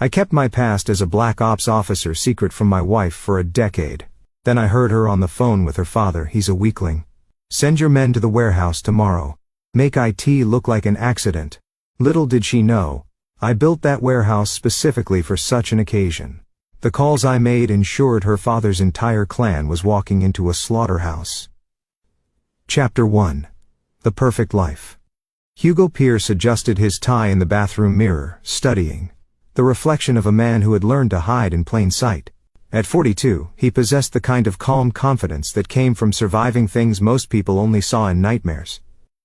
I kept my past as a black ops officer secret from my wife for a decade. Then I heard her on the phone with her father. He's a weakling. Send your men to the warehouse tomorrow. Make IT look like an accident. Little did she know, I built that warehouse specifically for such an occasion. The calls I made ensured her father's entire clan was walking into a slaughterhouse. Chapter 1. The Perfect Life. Hugo Pierce adjusted his tie in the bathroom mirror, studying. The reflection of a man who had learned to hide in plain sight. At 42, he possessed the kind of calm confidence that came from surviving things most people only saw in nightmares.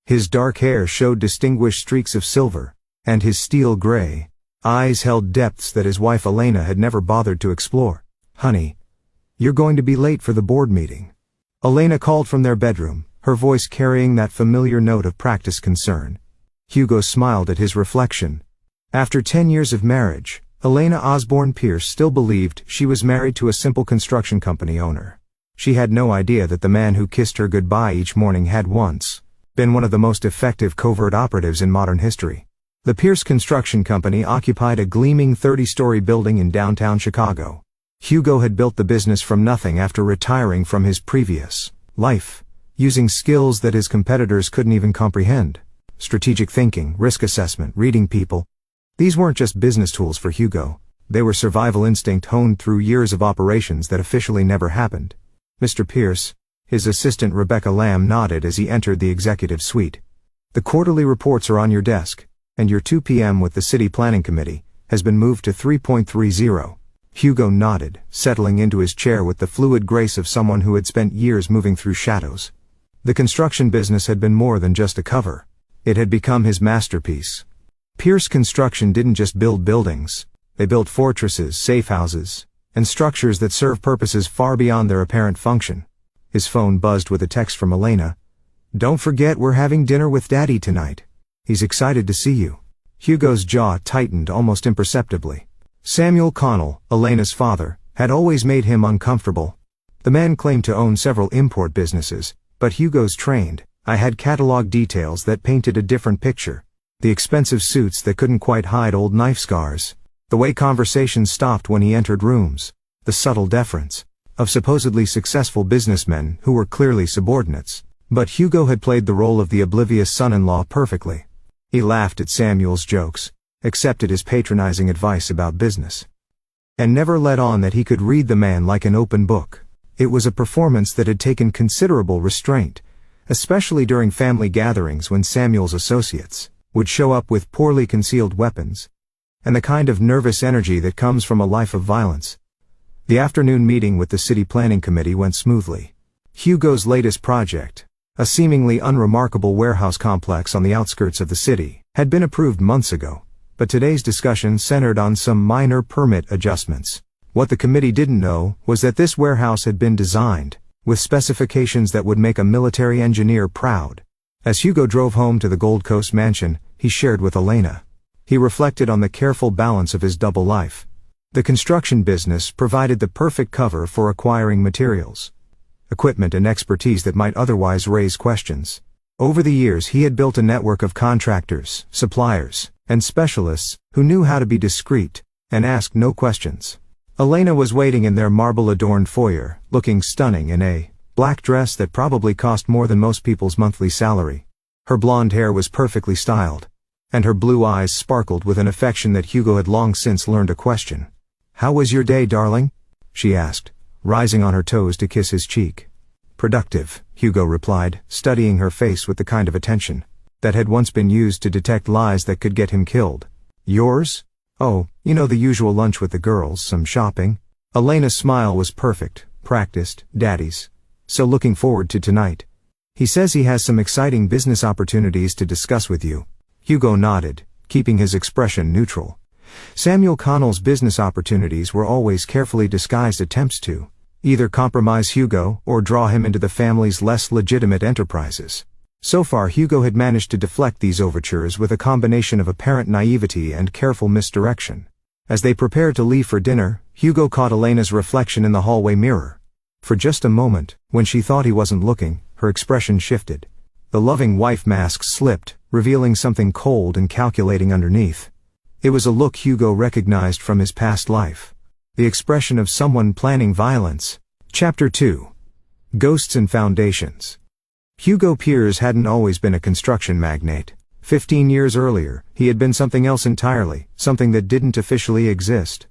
His dark hair showed distinguished streaks of silver, and his steel gray eyes held depths that his wife Elena had never bothered to explore. "Honey, you're going to be late for the board meeting." Elena called from their bedroom, her voice carrying that familiar note of practiced concern. Hugo smiled at his reflection. After 10 years of marriage, Elena Osborne Pierce still believed she was married to a simple construction company owner. She had no idea that the man who kissed her goodbye each morning had once been one of the most effective covert operatives in modern history. The Pierce Construction Company occupied a gleaming 30-story building in downtown Chicago. Hugo had built the business from nothing after retiring from his previous life, using skills that his competitors couldn't even comprehend. Strategic thinking, risk assessment, reading people. These weren't just business tools for Hugo. They were survival instinct honed through years of operations that officially never happened. Mr. Pierce, his assistant Rebecca Lamb nodded as he entered the executive suite. The quarterly reports are on your desk, and your 2 p.m. with the City Planning Committee has been moved to 3.30. Hugo nodded, settling into his chair with the fluid grace of someone who had spent years moving through shadows. The construction business had been more than just a cover. It had become his masterpiece. Pierce Construction didn't just build buildings. They built fortresses, safe houses, and structures that serve purposes far beyond their apparent function. His phone buzzed with a text from Elena. "Don't forget we're having dinner with Daddy tonight. He's excited to see you." Hugo's jaw tightened almost imperceptibly. Samuel Connell, Elena's father, had always made him uncomfortable. The man claimed to own several import businesses, but Hugo's trained eye had catalog details that painted a different picture. The expensive suits that couldn't quite hide old knife scars. The way conversations stopped when he entered rooms. The subtle deference of supposedly successful businessmen who were clearly subordinates. But Hugo had played the role of the oblivious son-in-law perfectly. He laughed at Samuel's jokes, accepted his patronizing advice about business, and never let on that he could read the man like an open book. It was a performance that had taken considerable restraint, especially during family gatherings when Samuel's associates would show up with poorly concealed weapons, and the kind of nervous energy that comes from a life of violence. The afternoon meeting with the City Planning Committee went smoothly. Hugo's latest project, a seemingly unremarkable warehouse complex on the outskirts of the city, had been approved months ago, but today's discussion centered on some minor permit adjustments. What the committee didn't know was that this warehouse had been designed with specifications that would make a military engineer proud. As Hugo drove home to the Gold Coast mansion, he shared with Elena. He reflected on the careful balance of his double life. The construction business provided the perfect cover for acquiring materials, equipment and expertise that might otherwise raise questions. Over the years he had built a network of contractors, suppliers, and specialists who knew how to be discreet and ask no questions. Elena was waiting in their marble-adorned foyer, looking stunning in a black dress that probably cost more than most people's monthly salary. Her blonde hair was perfectly styled, and her blue eyes sparkled with an affection that Hugo had long since learned to question. "How was your day, darling?" she asked, rising on her toes to kiss his cheek. "Productive," Hugo replied, studying her face with the kind of attention that had once been used to detect lies that could get him killed. "Yours?" "Oh, you know, the usual lunch with the girls, some shopping." Elena's smile was perfect, practiced, daddy's. "So looking forward to tonight. He says he has some exciting business opportunities to discuss with you." Hugo nodded, keeping his expression neutral. Samuel Connell's business opportunities were always carefully disguised attempts to either compromise Hugo or draw him into the family's less legitimate enterprises. So far Hugo had managed to deflect these overtures with a combination of apparent naivety and careful misdirection. As they prepared to leave for dinner, Hugo caught Elena's reflection in the hallway mirror. For just a moment, when she thought he wasn't looking, her expression shifted. The loving wife mask slipped, revealing something cold and calculating underneath. It was a look Hugo recognized from his past life. The expression of someone planning violence. Chapter 2. Ghosts and Foundations. Hugo Piers hadn't always been a construction magnate. 15 years earlier, he had been something else entirely, something that didn't officially exist.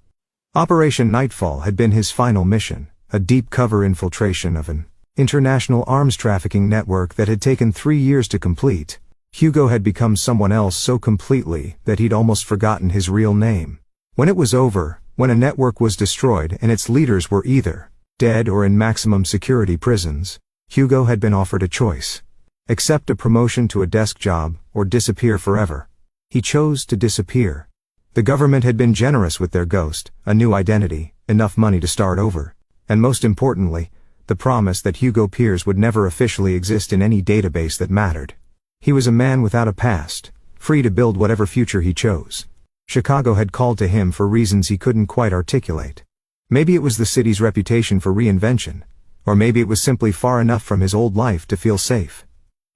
Operation Nightfall had been his final mission, a deep cover infiltration of an international arms trafficking network that had taken 3 years to complete. Hugo had become someone else so completely that he'd almost forgotten his real name. When it was over, when a network was destroyed and its leaders were either dead or in maximum security prisons, Hugo had been offered a choice. Accept a promotion to a desk job, or disappear forever. He chose to disappear. The government had been generous with their ghost, a new identity, enough money to start over, and most importantly, the promise that Hugo Piers would never officially exist in any database that mattered. He was a man without a past, free to build whatever future he chose. Chicago had called to him for reasons he couldn't quite articulate. Maybe it was the city's reputation for reinvention, or maybe it was simply far enough from his old life to feel safe.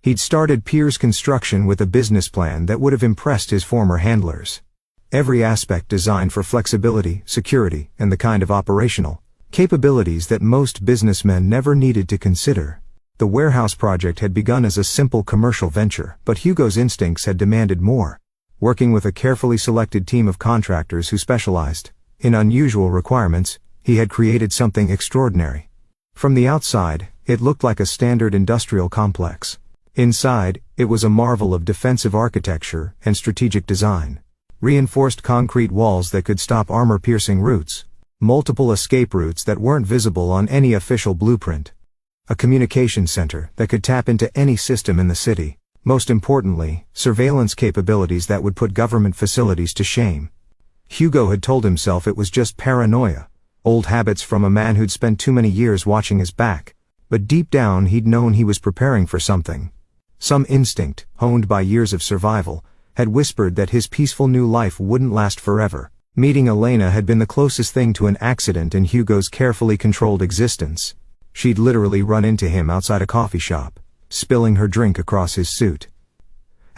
He'd started Piers Construction with a business plan that would have impressed his former handlers. Every aspect designed for flexibility, security, and the kind of operational capabilities that most businessmen never needed to consider. The warehouse project had begun as a simple commercial venture, but Hugo's instincts had demanded more. Working with a carefully selected team of contractors who specialized in unusual requirements, he had created something extraordinary. From the outside, it looked like a standard industrial complex. Inside, it was a marvel of defensive architecture and strategic design. Reinforced concrete walls that could stop armor-piercing routes. Multiple escape routes that weren't visible on any official blueprint. A communication center that could tap into any system in the city. Most importantly, surveillance capabilities that would put government facilities to shame. Hugo had told himself it was just paranoia, old habits from a man who'd spent too many years watching his back. But deep down he'd known he was preparing for something. Some instinct, honed by years of survival, had whispered that his peaceful new life wouldn't last forever. Meeting Elena had been the closest thing to an accident in Hugo's carefully controlled existence. She'd literally run into him outside a coffee shop, spilling her drink across his suit,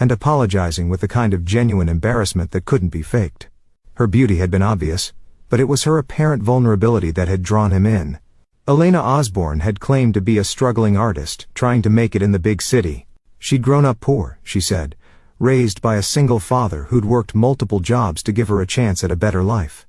and apologizing with the kind of genuine embarrassment that couldn't be faked. Her beauty had been obvious, but it was her apparent vulnerability that had drawn him in. Elena Osborne had claimed to be a struggling artist, trying to make it in the big city. She'd grown up poor, she said, raised by a single father who'd worked multiple jobs to give her a chance at a better life.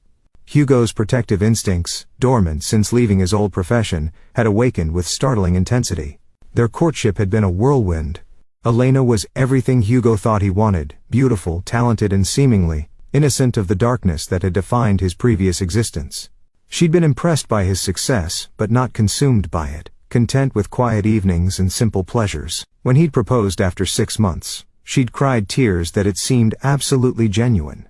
Hugo's protective instincts, dormant since leaving his old profession, had awakened with startling intensity. Their courtship had been a whirlwind. Elena was everything Hugo thought he wanted, beautiful, talented, and seemingly innocent of the darkness that had defined his previous existence. She'd been impressed by his success, but not consumed by it, content with quiet evenings and simple pleasures. When he'd proposed after 6 months, she'd cried tears that it seemed absolutely genuine.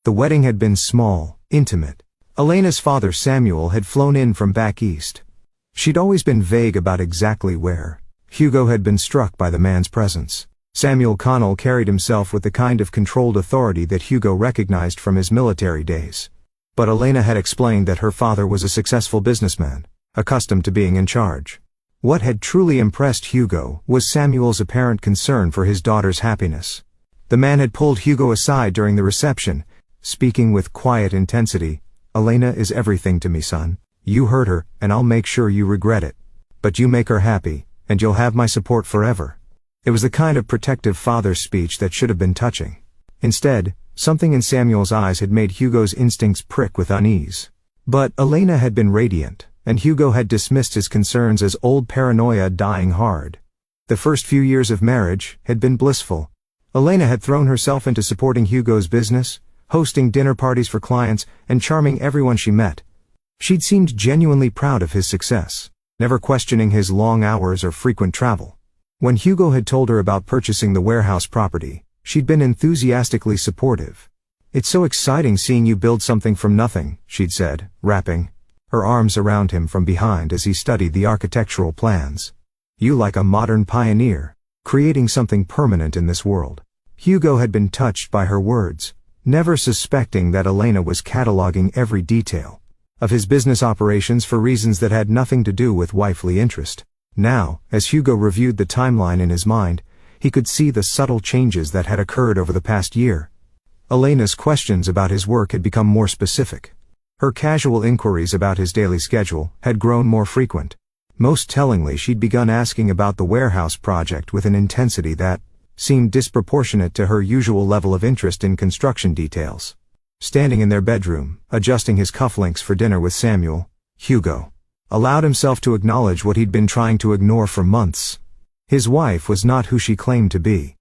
The wedding had been small, intimate. Elena's father Samuel had flown in from back east. She'd always been vague about exactly where. Hugo had been struck by the man's presence. Samuel Connell carried himself with the kind of controlled authority that Hugo recognized from his military days. But Elena had explained that her father was a successful businessman, accustomed to being in charge. What had truly impressed Hugo was Samuel's apparent concern for his daughter's happiness. The man had pulled Hugo aside during the reception, speaking with quiet intensity. "Elena is everything to me, son. You hurt her, and I'll make sure you regret it. But you make her happy, and you'll have my support forever." It was the kind of protective father speech that should have been touching. Instead, something in Samuel's eyes had made Hugo's instincts prick with unease. But Elena had been radiant, and Hugo had dismissed his concerns as old paranoia dying hard. The first few years of marriage had been blissful. Elena had thrown herself into supporting Hugo's business, hosting dinner parties for clients, and charming everyone she met. She'd seemed genuinely proud of his success, never questioning his long hours or frequent travel. When Hugo had told her about purchasing the warehouse property, she'd been enthusiastically supportive. "It's so exciting seeing you build something from nothing," she'd said, wrapping her arms around him from behind as he studied the architectural plans. "You like a modern pioneer, creating something permanent in this world." Hugo had been touched by her words, never suspecting that Elena was cataloging every detail of his business operations for reasons that had nothing to do with wifely interest. Now, as Hugo reviewed the timeline in his mind, he could see the subtle changes that had occurred over the past year. Elena's questions about his work had become more specific. Her casual inquiries about his daily schedule had grown more frequent. Most tellingly, she'd begun asking about the warehouse project with an intensity that seemed disproportionate to her usual level of interest in construction details. Standing in their bedroom, adjusting his cufflinks for dinner with Samuel, Hugo allowed himself to acknowledge what he'd been trying to ignore for months. His wife was not who she claimed to be.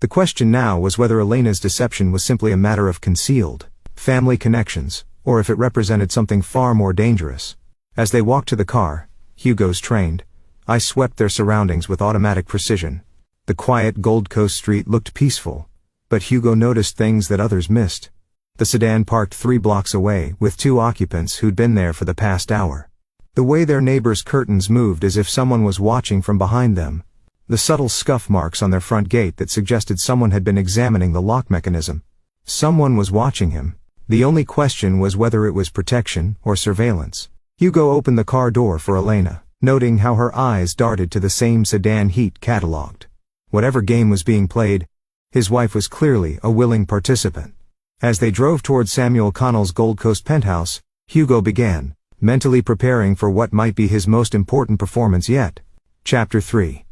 The question now was whether Elena's deception was simply a matter of concealed family connections, or if it represented something far more dangerous. As they walked to the car, Hugo's trained eyes swept their surroundings with automatic precision. The quiet Gold Coast street looked peaceful, but Hugo noticed things that others missed. The sedan parked 3 blocks away, with 2 occupants who'd been there for the past hour. The way their neighbors' curtains moved as if someone was watching from behind them. The subtle scuff marks on their front gate that suggested someone had been examining the lock mechanism. Someone was watching him. The only question was whether it was protection or surveillance. Hugo opened the car door for Elena, noting how her eyes darted to the same sedan he'd cataloged. Whatever game was being played, his wife was clearly a willing participant. As they drove toward Samuel Connell's Gold Coast penthouse, Hugo began, mentally preparing for what might be his most important performance yet. Chapter 3.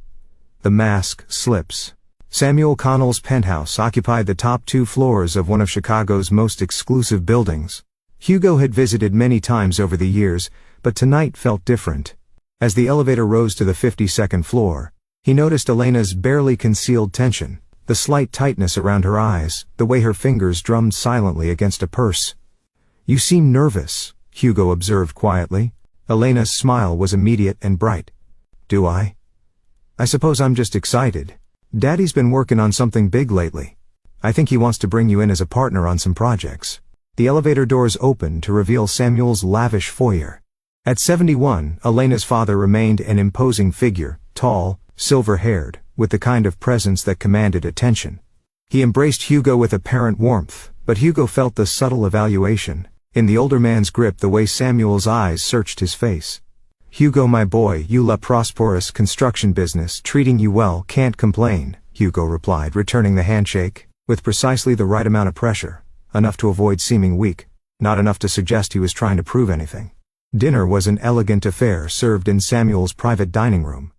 The Mask Slips. Samuel Connell's penthouse occupied the top 2 floors of one of Chicago's most exclusive buildings. Hugo had visited many times over the years, but tonight felt different. As the elevator rose to the 52nd floor, he noticed Elena's barely concealed tension, the slight tightness around her eyes, the way her fingers drummed silently against a purse. "You seem nervous," Hugo observed quietly. Elena's smile was immediate and bright. "Do I? I suppose I'm just excited. Daddy's been working on something big lately. I think he wants to bring you in as a partner on some projects." The elevator doors opened to reveal Samuel's lavish foyer. At 71, Elena's father remained an imposing figure, tall, silver-haired, with the kind of presence that commanded attention. He embraced Hugo with apparent warmth, but Hugo felt the subtle evaluation in the older man's grip, the way Samuel's eyes searched his face. "Hugo, my boy, you la prosperous construction business treating you well, can't complain," Hugo replied, returning the handshake, with precisely the right amount of pressure. Enough to avoid seeming weak, not enough to suggest he was trying to prove anything. Dinner was an elegant affair served in Samuel's private dining room,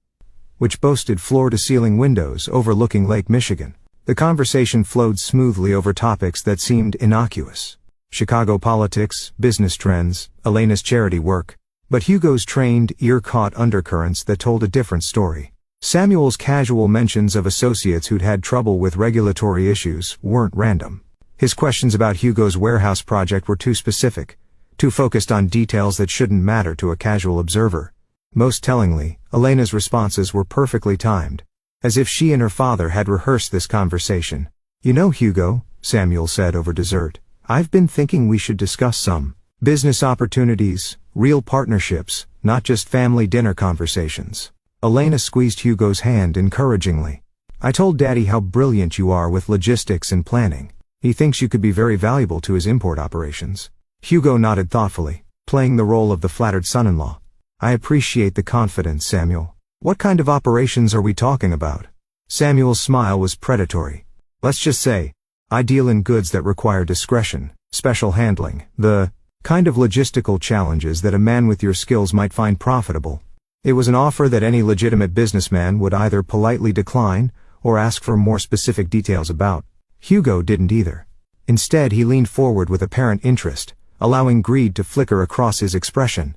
which boasted floor-to-ceiling windows overlooking Lake Michigan. The conversation flowed smoothly over topics that seemed innocuous. Chicago politics, business trends, Elena's charity work. But Hugo's trained ear caught undercurrents that told a different story. Samuel's casual mentions of associates who'd had trouble with regulatory issues weren't random. His questions about Hugo's warehouse project were too specific, too focused on details that shouldn't matter to a casual observer. Most tellingly, Elena's responses were perfectly timed, as if she and her father had rehearsed this conversation. "You know, Hugo," Samuel said over dessert, "I've been thinking we should discuss some business opportunities, real partnerships, not just family dinner conversations." Elena squeezed Hugo's hand encouragingly. "I told Daddy how brilliant you are with logistics and planning. He thinks you could be very valuable to his import operations." Hugo nodded thoughtfully, playing the role of the flattered son-in-law. "I appreciate the confidence, Samuel. What kind of operations are we talking about?" Samuel's smile was predatory. "Let's just say, I deal in goods that require discretion, special handling, the kind of logistical challenges that a man with your skills might find profitable." It was an offer that any legitimate businessman would either politely decline or ask for more specific details about. Hugo didn't either. Instead, he leaned forward with apparent interest, allowing greed to flicker across his expression.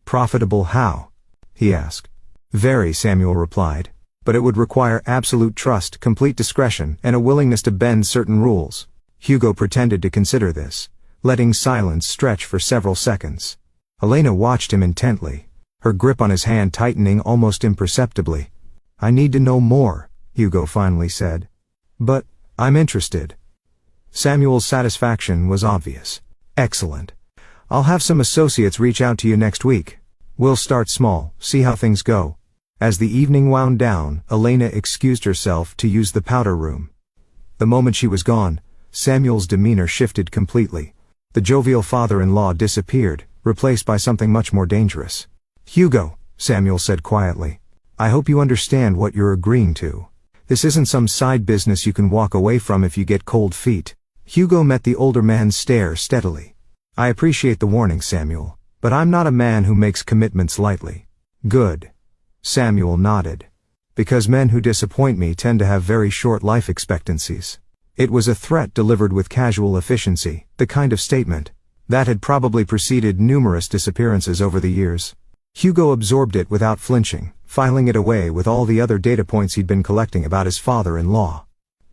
"Profitable how?" he asked. "Very," Samuel replied, "but it would require absolute trust, complete discretion, and a willingness to bend certain rules." Hugo pretended to consider this, letting silence stretch for several seconds. Elena watched him intently, her grip on his hand tightening almost imperceptibly. "I need to know more," Hugo finally said. "But I'm interested." Samuel's satisfaction was obvious. "Excellent. I'll have some associates reach out to you next week. We'll start small, see how things go." As the evening wound down, Elena excused herself to use the powder room. The moment she was gone, Samuel's demeanor shifted completely. The jovial father-in-law disappeared, replaced by something much more dangerous. "Hugo," Samuel said quietly, "I hope you understand what you're agreeing to. This isn't some side business you can walk away from if you get cold feet." Hugo met the older man's stare steadily. I appreciate the warning, Samuel, but I'm not a man who makes commitments lightly. Good. Samuel nodded. Because men who disappoint me tend to have very short life expectancies. It was a threat delivered with casual efficiency, the kind of statement that had probably preceded numerous disappearances over the years. Hugo absorbed it without flinching, filing it away with all the other data points he'd been collecting about his father-in-law.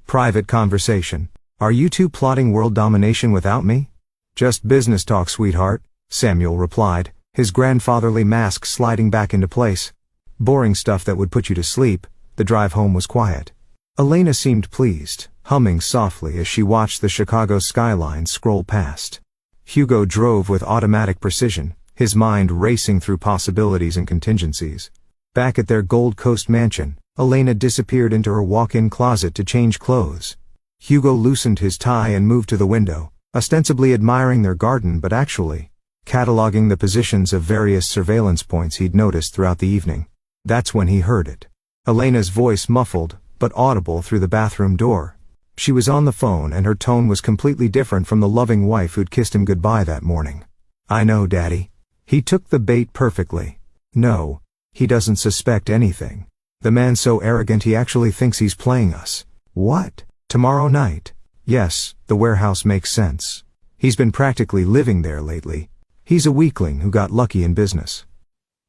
Private conversation. Are you two plotting world domination without me? Just business talk, sweetheart, Samuel replied, his grandfatherly mask sliding back into place. Boring stuff that would put you to sleep. The drive home was quiet. Elena seemed pleased, humming softly as she watched the Chicago skyline scroll past. Hugo drove with automatic precision, his mind racing through possibilities and contingencies. Back at their Gold Coast mansion, Elena disappeared into her walk-in closet to change clothes. Hugo loosened his tie and moved to the window, ostensibly admiring their garden but actually cataloging the positions of various surveillance points he'd noticed throughout the evening. That's when he heard it. Elena's voice muffled, but audible through the bathroom door. She was on the phone and her tone was completely different from the loving wife who'd kissed him goodbye that morning. I know, Daddy. He took the bait perfectly. No, he doesn't suspect anything. The man's so arrogant he actually thinks he's playing us. What? Tomorrow night? Yes, the warehouse makes sense. He's been practically living there lately. He's a weakling who got lucky in business.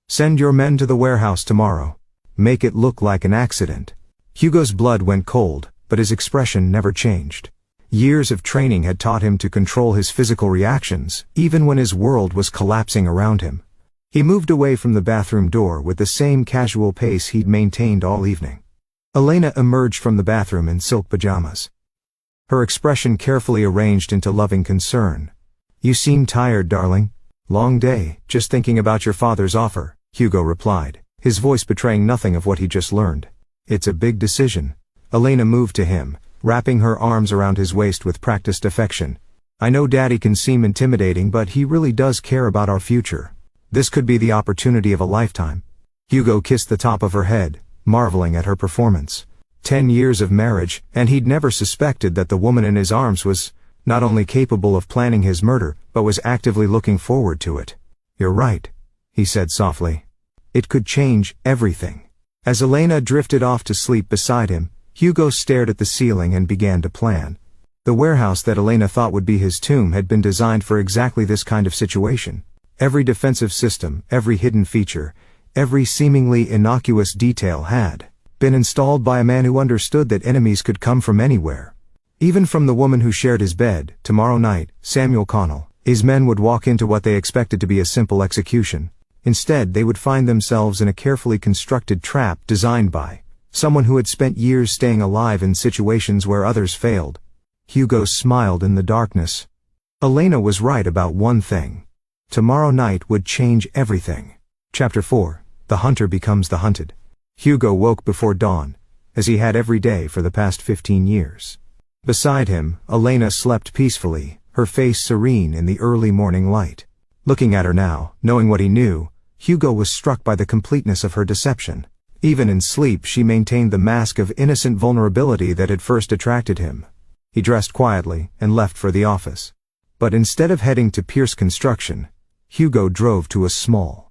Send your men to the warehouse tomorrow. Make it look like an accident. Hugo's blood went cold, but his expression never changed. Years of training had taught him to control his physical reactions, even when his world was collapsing around him. He moved away from the bathroom door with the same casual pace he'd maintained all evening. Elena emerged from the bathroom in silk pajamas. Her expression carefully arranged into loving concern. You seem tired, darling. Long day, just thinking about your father's offer, Hugo replied, his voice betraying nothing of what he just learned. It's a big decision. Elena moved to him, wrapping her arms around his waist with practiced affection. I know Daddy can seem intimidating, but he really does care about our future. This could be the opportunity of a lifetime. Hugo kissed the top of her head, marveling at her performance. 10 years of marriage, and he'd never suspected that the woman in his arms was not only capable of planning his murder, but was actively looking forward to it. You're right, he said softly. It could change everything. As Elena drifted off to sleep beside him, Hugo stared at the ceiling and began to plan. The warehouse that Elena thought would be his tomb had been designed for exactly this kind of situation. Every defensive system, every hidden feature, every seemingly innocuous detail had been installed by a man who understood that enemies could come from anywhere. Even from the woman who shared his bed. Tomorrow night, Samuel Connell, his men would walk into what they expected to be a simple execution. Instead, they would find themselves in a carefully constructed trap designed by someone who had spent years staying alive in situations where others failed. Hugo smiled in the darkness. Elena was right about one thing. Tomorrow night would change everything. Chapter 4. The Hunter Becomes the Hunted. Hugo woke before dawn, as he had every day for the past 15 years. Beside him, Elena slept peacefully, her face serene in the early morning light. Looking at her now, knowing what he knew, Hugo was struck by the completeness of her deception. Even in sleep she maintained the mask of innocent vulnerability that had first attracted him. He dressed quietly and left for the office. But instead of heading to Pierce Construction, Hugo drove to a small,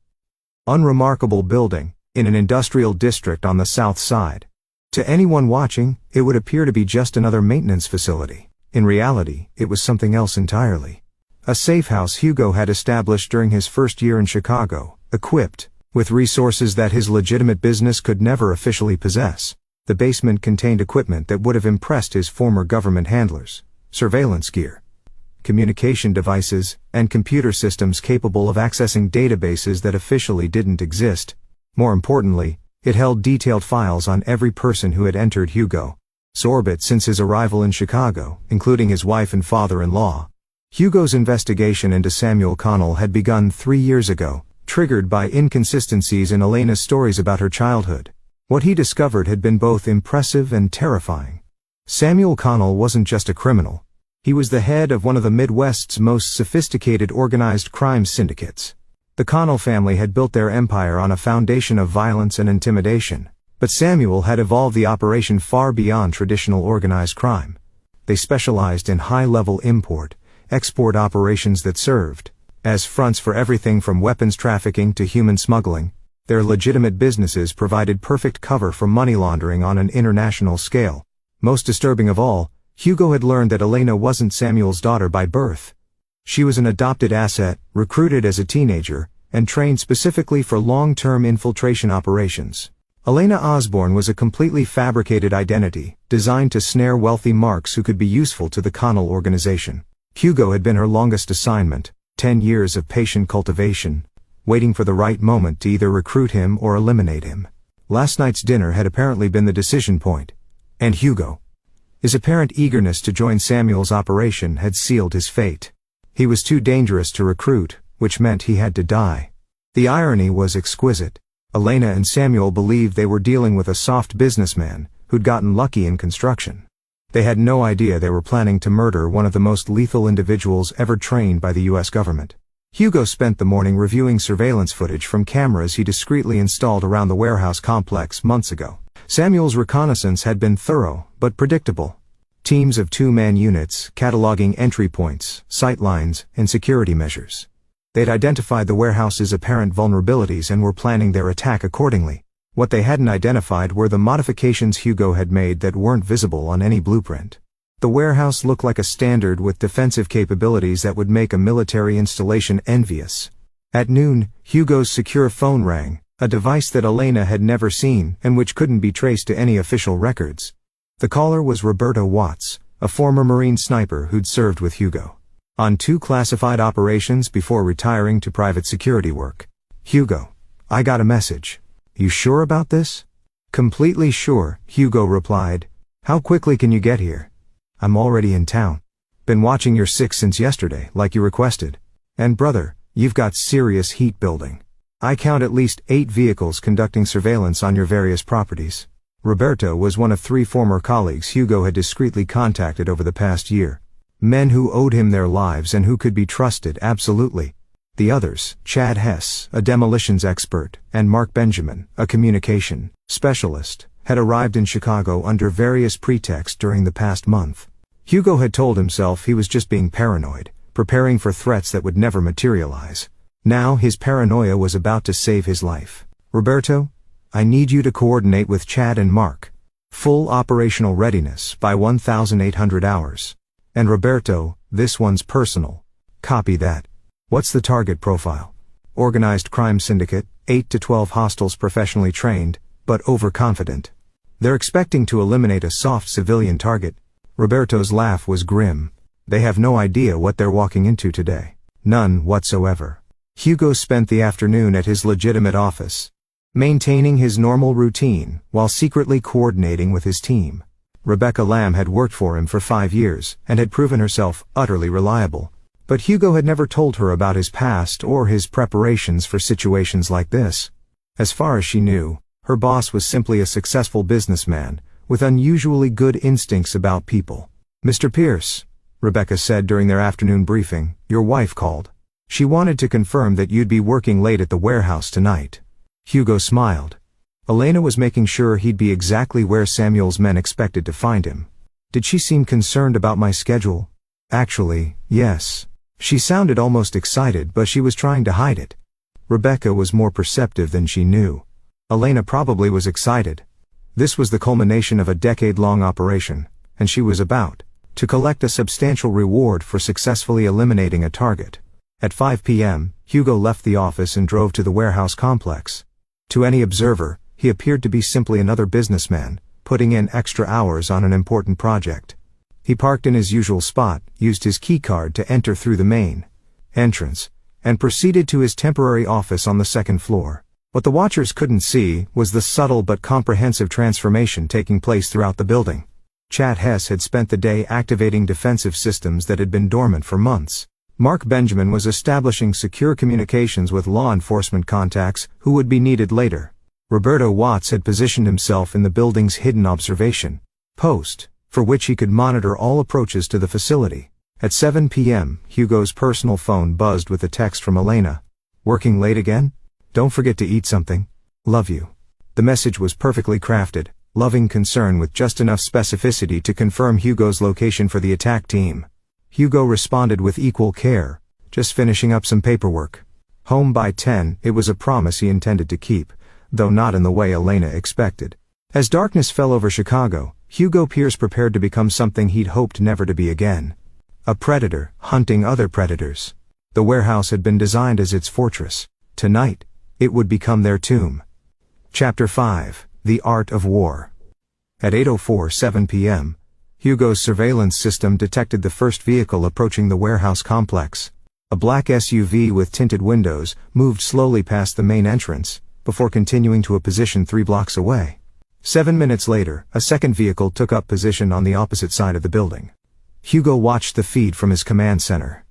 unremarkable building in an industrial district on the south side. To anyone watching, it would appear to be just another maintenance facility. In reality, it was something else entirely. A safe house Hugo had established during his first year in Chicago, equipped with resources that his legitimate business could never officially possess. The basement contained equipment that would have impressed his former government handlers: surveillance gear, communication devices, and computer systems capable of accessing databases that officially didn't exist. More importantly, it held detailed files on every person who had entered Hugo's orbit since his arrival in Chicago, including his wife and father-in-law. Hugo's investigation into Samuel Connell had begun 3 years ago, triggered by inconsistencies in Elena's stories about her childhood. What he discovered had been both impressive and terrifying. Samuel Connell wasn't just a criminal. He was the head of one of the Midwest's most sophisticated organized crime syndicates. The Connell family had built their empire on a foundation of violence and intimidation, but Samuel had evolved the operation far beyond traditional organized crime. They specialized in high-level import, export operations that served as fronts for everything from weapons trafficking to human smuggling. Their legitimate businesses provided perfect cover for money laundering on an international scale. Most disturbing of all, Hugo had learned that Elena wasn't Samuel's daughter by birth. She was an adopted asset, recruited as a teenager, and trained specifically for long-term infiltration operations. Elena Osborne was a completely fabricated identity, designed to snare wealthy marks who could be useful to the Connell organization. Hugo had been her longest assignment, 10 years of patient cultivation, waiting for the right moment to either recruit him or eliminate him. Last night's dinner had apparently been the decision point, and Hugo. His apparent eagerness to join Samuel's operation had sealed his fate. He was too dangerous to recruit, which meant he had to die. The irony was exquisite. Elena and Samuel believed they were dealing with a soft businessman who'd gotten lucky in construction. They had no idea they were planning to murder one of the most lethal individuals ever trained by the U.S. government. Hugo spent the morning reviewing surveillance footage from cameras he discreetly installed around the warehouse complex months ago. Samuel's reconnaissance had been thorough, but predictable. Teams of two-man units, cataloging entry points, sight lines, and security measures. They'd identified the warehouse's apparent vulnerabilities and were planning their attack accordingly. What they hadn't identified were the modifications Hugo had made that weren't visible on any blueprint. The warehouse looked like a standard with defensive capabilities that would make a military installation envious. At noon, Hugo's secure phone rang, a device that Elena had never seen and which couldn't be traced to any official records. The caller was Roberto Watts, a former Marine sniper who'd served with Hugo on 2 classified operations before retiring to private security work. "Hugo, I got a message. You sure about this?" "Completely sure," Hugo replied. "How quickly can you get here?" "I'm already in town. Been watching your 6 since yesterday, like you requested. And brother, you've got serious heat building. I count at least 8 vehicles conducting surveillance on your various properties." Roberto was one of 3 former colleagues Hugo had discreetly contacted over the past year. Men who owed him their lives and who could be trusted absolutely. The others, Chad Hess, a demolitions expert, and Mark Benjamin, a communication specialist, had arrived in Chicago under various pretexts during the past month. Hugo had told himself he was just being paranoid, preparing for threats that would never materialize. Now his paranoia was about to save his life. "Roberto, I need you to coordinate with Chad and Mark. Full operational readiness by 1,800 hours. And Roberto, this one's personal. Copy that. What's the target profile?" "Organized crime syndicate, 8 to 12 hostiles professionally trained, but overconfident. They're expecting to eliminate a soft civilian target." Roberto's laugh was grim. "They have no idea what they're walking into today. None whatsoever." Hugo spent the afternoon at his legitimate office, maintaining his normal routine while secretly coordinating with his team. Rebecca Lamb had worked for him for 5 years and had proven herself utterly reliable. But Hugo had never told her about his past or his preparations for situations like this. As far as she knew, her boss was simply a successful businessman with unusually good instincts about people. "Mr. Pierce," Rebecca said during their afternoon briefing, "your wife called. She wanted to confirm that you'd be working late at the warehouse tonight." Hugo smiled. Elena was making sure he'd be exactly where Samuel's men expected to find him. "Did she seem concerned about my schedule?" "Actually, yes. She sounded almost excited, but she was trying to hide it." Rebecca was more perceptive than she knew. Elena probably was excited. This was the culmination of a decade-long operation, and she was about to collect a substantial reward for successfully eliminating a target. At 5 p.m., Hugo left the office and drove to the warehouse complex. To any observer, he appeared to be simply another businessman, putting in extra hours on an important project. He parked in his usual spot, used his keycard to enter through the main entrance, and proceeded to his temporary office on the 2nd floor. What the watchers couldn't see was the subtle but comprehensive transformation taking place throughout the building. Chad Hess had spent the day activating defensive systems that had been dormant for months. Mark Benjamin was establishing secure communications with law enforcement contacts who would be needed later. Roberto Watts had positioned himself in the building's hidden observation post, for which he could monitor all approaches to the facility. At 7 p.m., Hugo's personal phone buzzed with a text from Elena. "Working late again? Don't forget to eat something. Love you." The message was perfectly crafted, loving concern with just enough specificity to confirm Hugo's location for the attack team. Hugo responded with equal care, just finishing up some paperwork. Home by 10, it was a promise he intended to keep, though not in the way Elena expected. As darkness fell over Chicago, Hugo Pierce prepared to become something he'd hoped never to be again. A predator, hunting other predators. The warehouse had been designed as its fortress. Tonight, it would become their tomb. Chapter 5, The Art of War. At 8:07 p.m., Hugo's surveillance system detected the first vehicle approaching the warehouse complex. A black SUV with tinted windows moved slowly past the main entrance, before continuing to a position 3 blocks away. 7 minutes later, a second vehicle took up position on the opposite side of the building. Hugo watched the feed from his command center.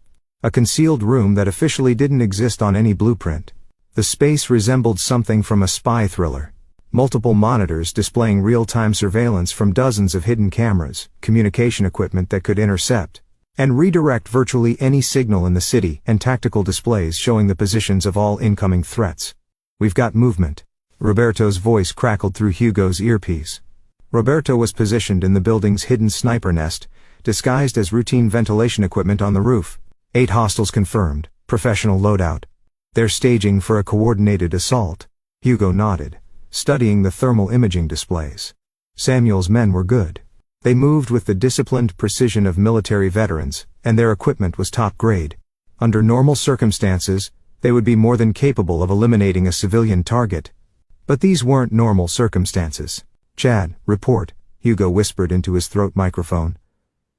A concealed room that officially didn't exist on any blueprint. The space resembled something from a spy thriller. Multiple monitors displaying real-time surveillance from dozens of hidden cameras, communication equipment that could intercept and redirect virtually any signal in the city, and tactical displays showing the positions of all incoming threats. "We've got movement." Roberto's voice crackled through Hugo's earpiece. Roberto was positioned in the building's hidden sniper nest, disguised as routine ventilation equipment on the roof. 8 hostiles confirmed, professional loadout. They're staging for a coordinated assault. Hugo nodded, studying the thermal imaging displays. Samuel's men were good. They moved with the disciplined precision of military veterans, and their equipment was top grade. Under normal circumstances, they would be more than capable of eliminating a civilian target. But these weren't normal circumstances. "Chad, report," Hugo whispered into his throat microphone.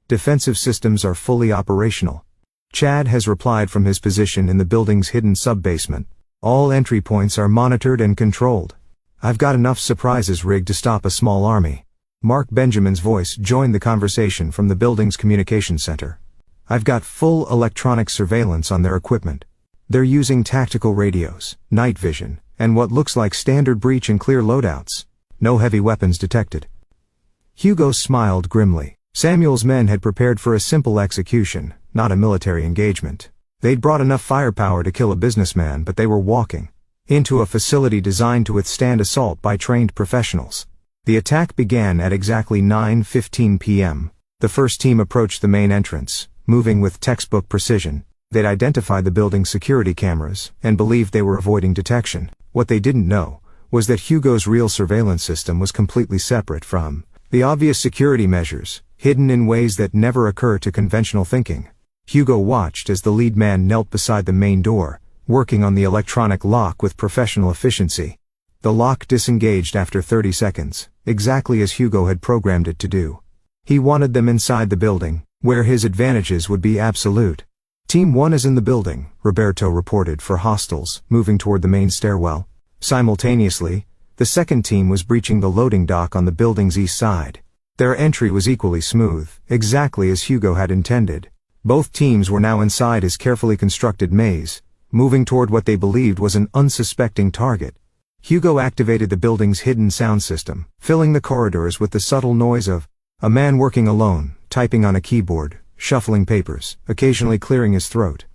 "Defensive systems are fully operational." Chad has replied from his position in the building's hidden sub-basement. "All entry points are monitored and controlled. I've got enough surprises rigged to stop a small army." Mark Benjamin's voice joined the conversation from the building's communication center. "I've got full electronic surveillance on their equipment. They're using tactical radios, night vision, and what looks like standard breach and clear loadouts. No heavy weapons detected." Hugo smiled grimly. Samuel's men had prepared for a simple execution, not a military engagement. They'd brought enough firepower to kill a businessman, but they were walking into a facility designed to withstand assault by trained professionals. The attack began at exactly 9:15 p.m. The first team approached the main entrance, moving with textbook precision. They'd identified the building's security cameras, and believed they were avoiding detection. What they didn't know was that Hugo's real surveillance system was completely separate from the obvious security measures, hidden in ways that never occur to conventional thinking. Hugo watched as the lead man knelt beside the main door, working on the electronic lock with professional efficiency. The lock disengaged after 30 seconds, exactly as Hugo had programmed it to do. He wanted them inside the building, where his advantages would be absolute. "Team 1 is in the building," Roberto reported for hostiles, moving toward the main stairwell. Simultaneously, the second team was breaching the loading dock on the building's east side. Their entry was equally smooth, exactly as Hugo had intended. Both teams were now inside his carefully constructed maze, moving toward what they believed was an unsuspecting target. Hugo activated the building's hidden sound system, filling the corridors with the subtle noise of a man working alone, typing on a keyboard, shuffling papers, occasionally clearing his throat.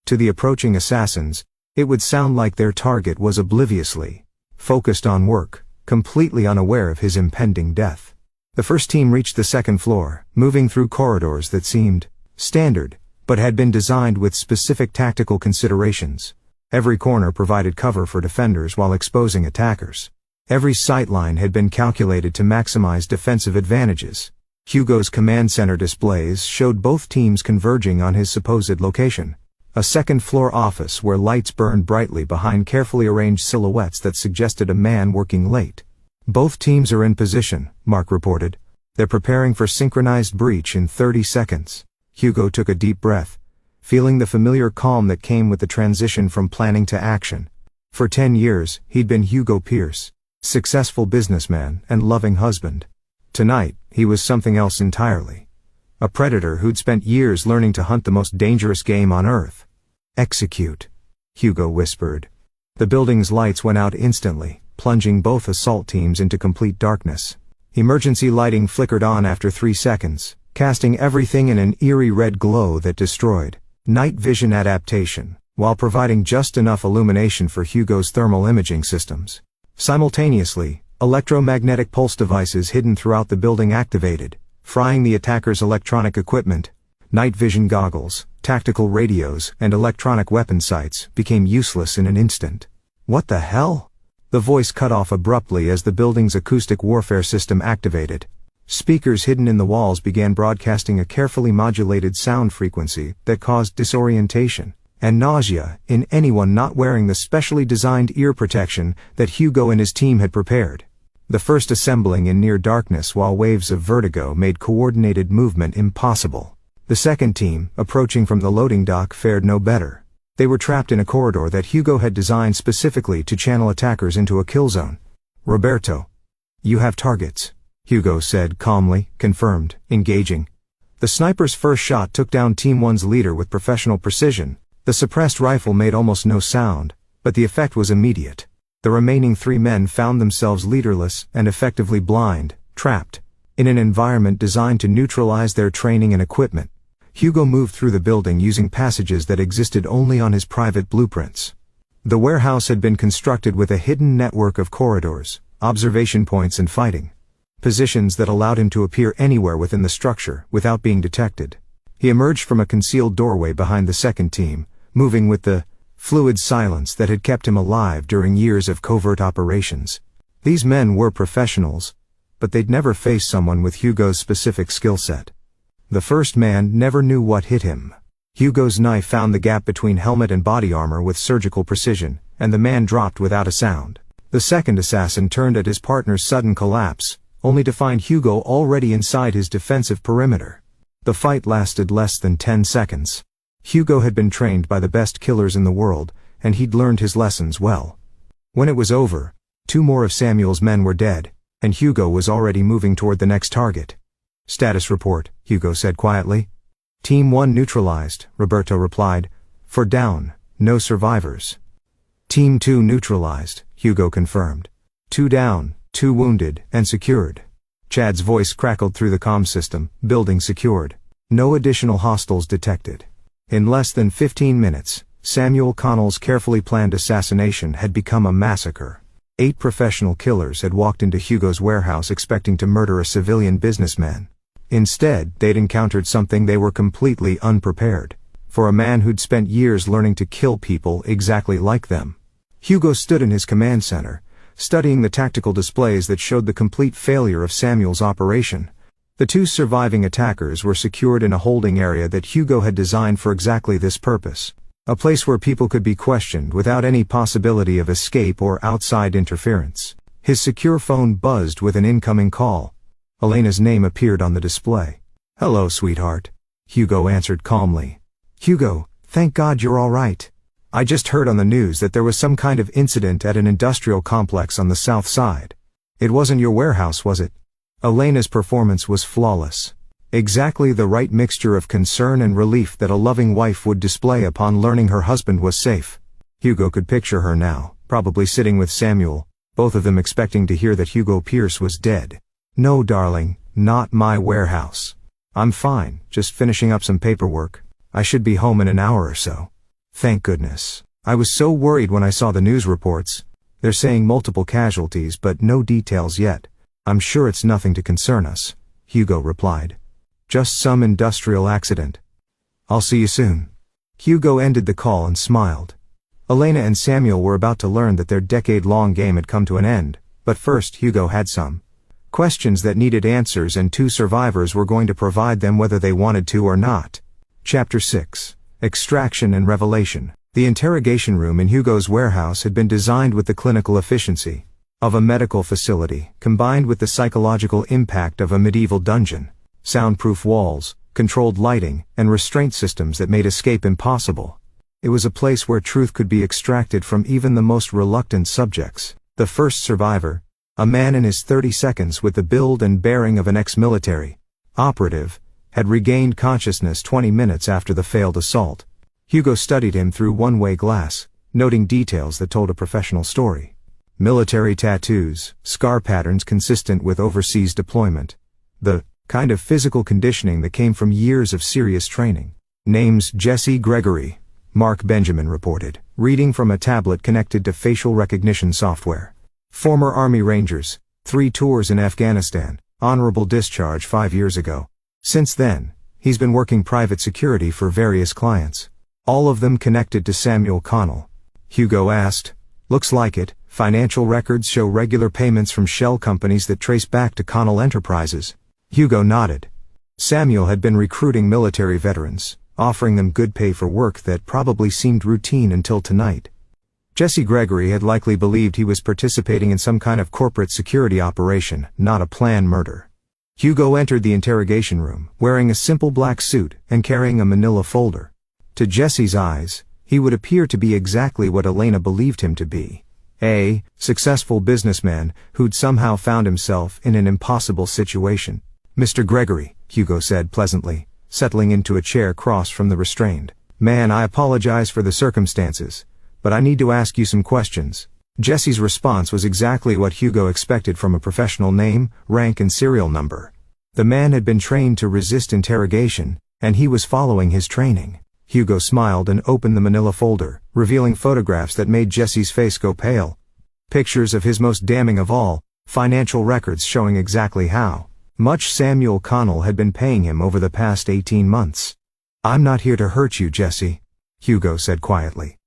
To the approaching assassins, it would sound like their target was obliviously focused on work, completely unaware of his impending death. The first team reached the second floor, moving through corridors that seemed standard, but had been designed with specific tactical considerations. Every corner provided cover for defenders while exposing attackers. Every sightline had been calculated to maximize defensive advantages. Hugo's command center displays showed both teams converging on his supposed location. A second-floor office where lights burned brightly behind carefully arranged silhouettes that suggested a man working late. "Both teams are in position," Mark reported. "They're preparing for synchronized breach in 30 seconds. Hugo took a deep breath, feeling the familiar calm that came with the transition from planning to action. For 10 years, he'd been Hugo Pierce, successful businessman and loving husband. Tonight, he was something else entirely. A predator who'd spent years learning to hunt the most dangerous game on Earth. "Execute," Hugo whispered. The building's lights went out instantly, plunging both assault teams into complete darkness. Emergency lighting flickered on after 3 seconds, casting everything in an eerie red glow that destroyed night vision adaptation, while providing just enough illumination for Hugo's thermal imaging systems. Simultaneously, Electromagnetic pulse devices hidden throughout the building activated, frying the attacker's electronic equipment. Night vision goggles, tactical radios, and electronic weapon sights became useless in an instant. What the hell? The voice cut off abruptly as the building's acoustic warfare system activated. Speakers hidden in the walls began broadcasting a carefully modulated sound frequency that caused disorientation and nausea in anyone not wearing the specially designed ear protection that Hugo and his team had prepared. The first assembling in near darkness while waves of vertigo made coordinated movement impossible. The second team, approaching from the loading dock, fared no better. They were trapped in a corridor that Hugo had designed specifically to channel attackers into a kill zone. "Roberto, you have targets," Hugo said calmly, confirmed, engaging. The sniper's first shot took down Team 1's leader with professional precision. The suppressed rifle made almost no sound, but the effect was immediate. The remaining 3 men found themselves leaderless and effectively blind, trapped in an environment designed to neutralize their training and equipment. Hugo moved through the building using passages that existed only on his private blueprints. The warehouse had been constructed with a hidden network of corridors, observation points and fighting positions that allowed him to appear anywhere within the structure without being detected. He emerged from a concealed doorway behind the second team, moving with the fluid silence that had kept him alive during years of covert operations. These men were professionals, but they'd never faced someone with Hugo's specific skill set. The first man never knew what hit him. Hugo's knife found the gap between helmet and body armor with surgical precision, and the man dropped without a sound. The second assassin turned at his partner's sudden collapse, only to find Hugo already inside his defensive perimeter. The fight lasted less than 10 seconds. Hugo had been trained by the best killers in the world, and he'd learned his lessons well. When it was over, 2 more of Samuel's men were dead, and Hugo was already moving toward the next target. "Status report," Hugo said quietly. "Team 1 neutralized," Roberto replied. "For down, no survivors." "Team 2 neutralized," Hugo confirmed. 2 down, 2 wounded, and secured. Chad's voice crackled through the comm system. "Building secured. No additional hostiles detected." In less than 15 minutes, Samuel Connell's carefully planned assassination had become a massacre. 8 professional killers had walked into Hugo's warehouse expecting to murder a civilian businessman. Instead, they'd encountered something they were completely unprepared for, a man who'd spent years learning to kill people exactly like them. Hugo stood in his command center, studying the tactical displays that showed the complete failure of Samuel's operation. The 2 surviving attackers were secured in a holding area that Hugo had designed for exactly this purpose. A place where people could be questioned without any possibility of escape or outside interference. His secure phone buzzed with an incoming call. Elena's name appeared on the display. "Hello, sweetheart," Hugo answered calmly. "Hugo, thank God you're all right. I just heard on the news that there was some kind of incident at an industrial complex on the south side. It wasn't your warehouse, was it?" Elena's performance was flawless. Exactly the right mixture of concern and relief that a loving wife would display upon learning her husband was safe. Hugo could picture her now, probably sitting with Samuel, both of them expecting to hear that Hugo Pierce was dead. "No, darling, not my warehouse. I'm fine, just finishing up some paperwork. I should be home in an hour or so." "Thank goodness. I was so worried when I saw the news reports. They're saying multiple casualties but no details yet." "I'm sure it's nothing to concern us," Hugo replied. "Just some industrial accident. I'll see you soon." Hugo ended the call and smiled. Elena and Samuel were about to learn that their decade-long game had come to an end, but first Hugo had some questions that needed answers, and 2 survivors were going to provide them whether they wanted to or not. Chapter 6. Extraction and Revelation. The interrogation room in Hugo's warehouse had been designed with the clinical efficiency of a medical facility, combined with the psychological impact of a medieval dungeon. Soundproof walls, controlled lighting, and restraint systems that made escape impossible. It was a place where truth could be extracted from even the most reluctant subjects. The first survivor, a man in his 30s with the build and bearing of an ex-military operative, had regained consciousness 20 minutes after the failed assault. Hugo studied him through one-way glass, noting details that told a professional story. Military tattoos, scar patterns consistent with overseas deployment. The kind of physical conditioning that came from years of serious training. Names: Jesse Gregory, Mark Benjamin reported, reading from a tablet connected to facial recognition software. Former Army Rangers, 3 tours in Afghanistan, honorable discharge 5 years ago. Since then, he's been working private security for various clients. All of them connected to Samuel Connell. Hugo asked. Looks like it. Financial records show regular payments from shell companies that trace back to Connell Enterprises. Hugo nodded. Samuel had been recruiting military veterans, offering them good pay for work that probably seemed routine until tonight. Jesse Gregory had likely believed he was participating in some kind of corporate security operation, not a planned murder. Hugo entered the interrogation room, wearing a simple black suit and carrying a manila folder. To Jesse's eyes, he would appear to be exactly what Elena believed him to be. A successful businessman who'd somehow found himself in an impossible situation. Mr. Gregory, Hugo said pleasantly, settling into a chair across from the restrained man. I apologize for the circumstances, but I need to ask you some questions. Jesse's response was exactly what Hugo expected from a professional: name, rank and serial number. The man had been trained to resist interrogation, and he was following his training. Hugo smiled and opened the manila folder, revealing photographs that made Jesse's face go pale. Pictures of his most damning of all, financial records showing exactly how much Samuel Connell had been paying him over the past 18 months. I'm not here to hurt you, Jesse, Hugo said quietly.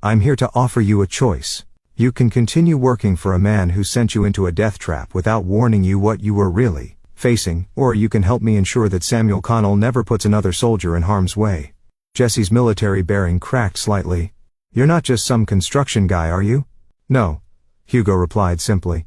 I'm here to offer you a choice. You can continue working for a man who sent you into a death trap without warning you what you were really facing, or you can help me ensure that Samuel Connell never puts another soldier in harm's way. Jesse's military bearing cracked slightly. You're not just some construction guy, are you? No, Hugo replied simply.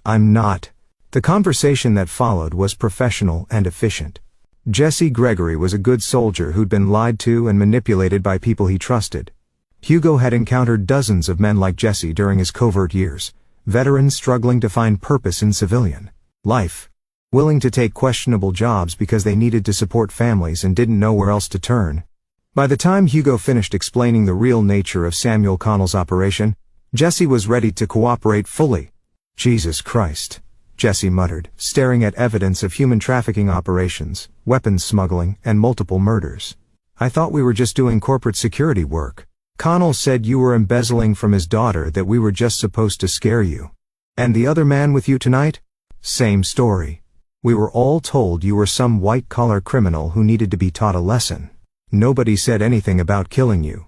I'm not. The conversation that followed was professional and efficient. Jesse Gregory was a good soldier who'd been lied to and manipulated by people he trusted. Hugo had encountered dozens of men like Jesse during his covert years, veterans struggling to find purpose in civilian life, willing to take questionable jobs because they needed to support families and didn't know where else to turn. By the time Hugo finished explaining the real nature of Samuel Connell's operation, Jesse was ready to cooperate fully. Jesus Christ, Jesse muttered, staring at evidence of human trafficking operations, weapons smuggling, and multiple murders. I thought we were just doing corporate security work. Connell said you were embezzling from his daughter, that we were just supposed to scare you. And the other man with you tonight? Same story. We were all told you were some white-collar criminal who needed to be taught a lesson. Nobody said anything about killing you.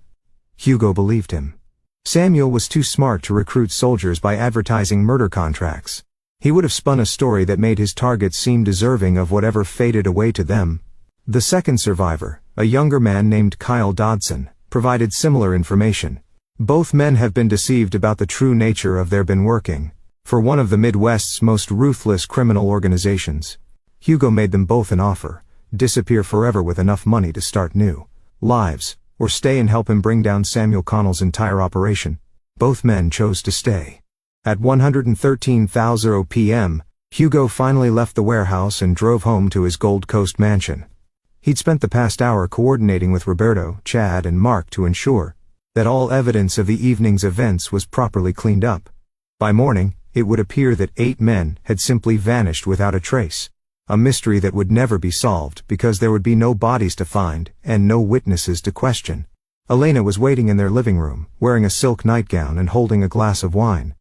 Hugo believed him. Samuel was too smart to recruit soldiers by advertising murder contracts. He would have spun a story that made his targets seem deserving of whatever faded away to them. The second survivor, a younger man named Kyle Dodson, provided similar information. Both men have been deceived about the true nature of their been working for one of the Midwest's most ruthless criminal organizations. Hugo made them both an offer: disappear forever with enough money to start new lives, or stay and help him bring down Samuel Connell's entire operation. Both men chose to stay. At 113,000 OPM, Hugo finally left the warehouse and drove home to his Gold Coast mansion. He'd spent the past hour coordinating with Roberto, Chad, and Mark to ensure that all evidence of the evening's events was properly cleaned up. By morning, it would appear that 8 men had simply vanished without a trace. A mystery that would never be solved because there would be no bodies to find and no witnesses to question. Elena was waiting in their living room, wearing a silk nightgown and holding a glass of wine.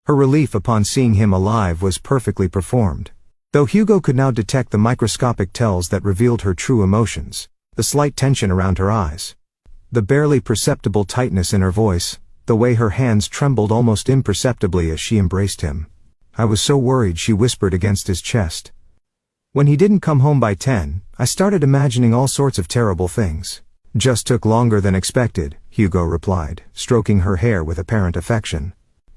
Her relief upon seeing him alive was perfectly performed. Though Hugo could now detect the microscopic tells that revealed her true emotions, the slight tension around her eyes, the barely perceptible tightness in her voice, the way her hands trembled almost imperceptibly as she embraced him. I was so worried, she whispered against his chest. When he didn't come home by 10, I started imagining all sorts of terrible things. Just took longer than expected, Hugo replied, stroking her hair with apparent affection.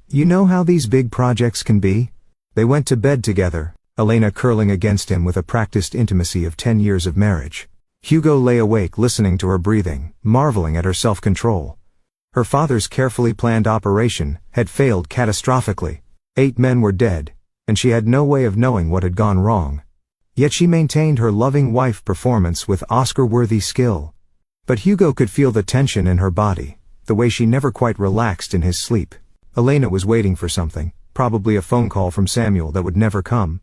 You know how these big projects can be? They went to bed together, Elena curling against him with a practiced intimacy of 10 years of marriage. Hugo lay awake listening to her breathing, marveling at her self-control. Her father's carefully planned operation had failed catastrophically. 8 men were dead, and she had no way of knowing what had gone wrong. Yet she maintained her loving wife performance with Oscar-worthy skill. But Hugo could feel the tension in her body, the way she never quite relaxed in his sleep. Elena was waiting for something, probably a phone call from Samuel that would never come.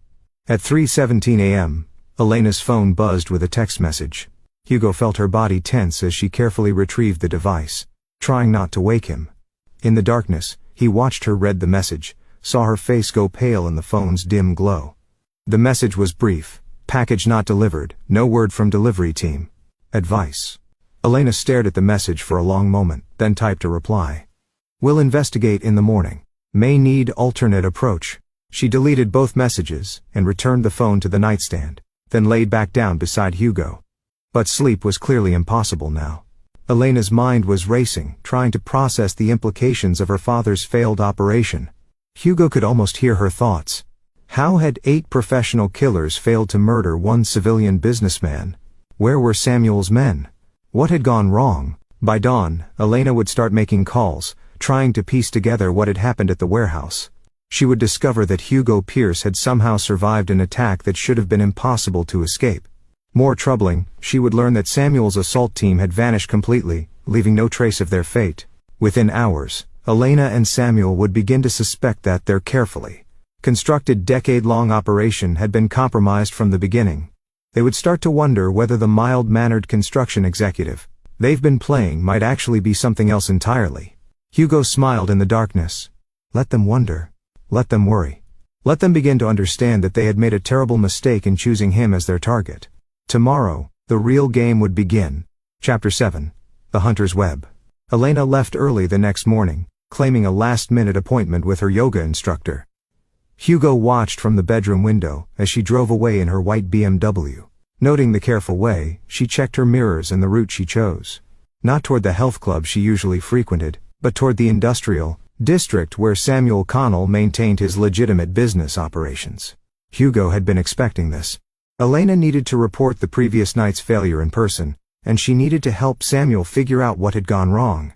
At 3:17 a.m., Elena's phone buzzed with a text message. Hugo felt her body tense as she carefully retrieved the device, trying not to wake him. In the darkness, he watched her read the message, saw her face go pale in the phone's dim glow. The message was brief. Package not delivered, no word from delivery team. Advice. Elena stared at the message for a long moment, then typed a reply. Will investigate in the morning. May need alternate approach. She deleted both messages and returned the phone to the nightstand, then laid back down beside Hugo. But sleep was clearly impossible now. Elena's mind was racing, trying to process the implications of her father's failed operation. Hugo could almost hear her thoughts. How had 8 professional killers failed to murder one civilian businessman? Where were Samuel's men? What had gone wrong? By dawn, Elena would start making calls, trying to piece together what had happened at the warehouse. She would discover that Hugo Pierce had somehow survived an attack that should have been impossible to escape. More troubling, she would learn that Samuel's assault team had vanished completely, leaving no trace of their fate. Within hours, Elena and Samuel would begin to suspect that their carefully constructed decade-long operation had been compromised from the beginning. They would start to wonder whether the mild-mannered construction executive they've been playing might actually be something else entirely. Hugo smiled in the darkness. Let them wonder. Let them worry. Let them begin to understand that they had made a terrible mistake in choosing him as their target. Tomorrow, the real game would begin. Chapter 7. The Hunter's Web. Elena left early the next morning, claiming a last-minute appointment with her yoga instructor. Hugo watched from the bedroom window as she drove away in her white BMW. Noting the careful way, she checked her mirrors and the route she chose. Not toward the health club she usually frequented, but toward the industrial district where Samuel Connell maintained his legitimate business operations. Hugo had been expecting this. Elena needed to report the previous night's failure in person, and she needed to help Samuel figure out what had gone wrong.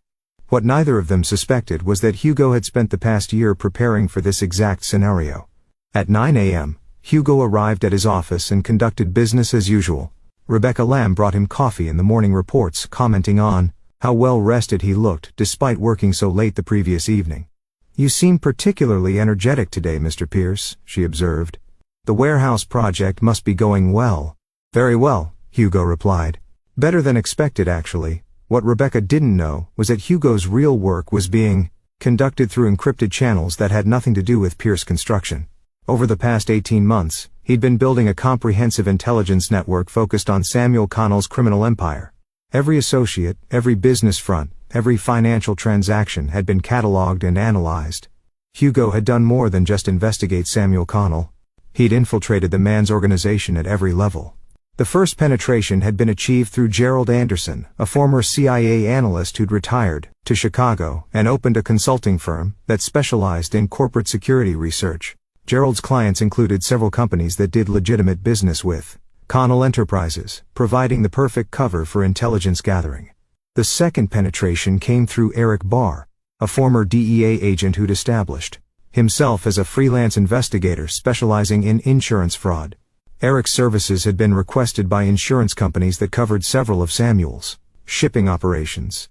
What neither of them suspected was that Hugo had spent the past year preparing for this exact scenario. At 9 a.m., Hugo arrived at his office and conducted business as usual. Rebecca Lamb brought him coffee in the morning reports, commenting on how well rested he looked despite working so late the previous evening. You seem particularly energetic today, Mr. Pierce, she observed. The warehouse project must be going well. Very well, Hugo replied. Better than expected, actually. What Rebecca didn't know was that Hugo's real work was being conducted through encrypted channels that had nothing to do with Pierce Construction. Over the past 18 months, he'd been building a comprehensive intelligence network focused on Samuel Connell's criminal empire. Every associate, every business front, every financial transaction had been cataloged and analyzed. Hugo had done more than just investigate Samuel Connell. He'd infiltrated the man's organization at every level. The first penetration had been achieved through Gerald Anderson, a former CIA analyst who'd retired, to Chicago and opened a consulting firm that specialized in corporate security research. Gerald's clients included several companies that did legitimate business with Connell Enterprises, providing the perfect cover for intelligence gathering. The second penetration came through Eric Barr, a former DEA agent who'd established himself as a freelance investigator specializing in insurance fraud. Eric's services had been requested by insurance companies that covered several of Samuel's shipping operations,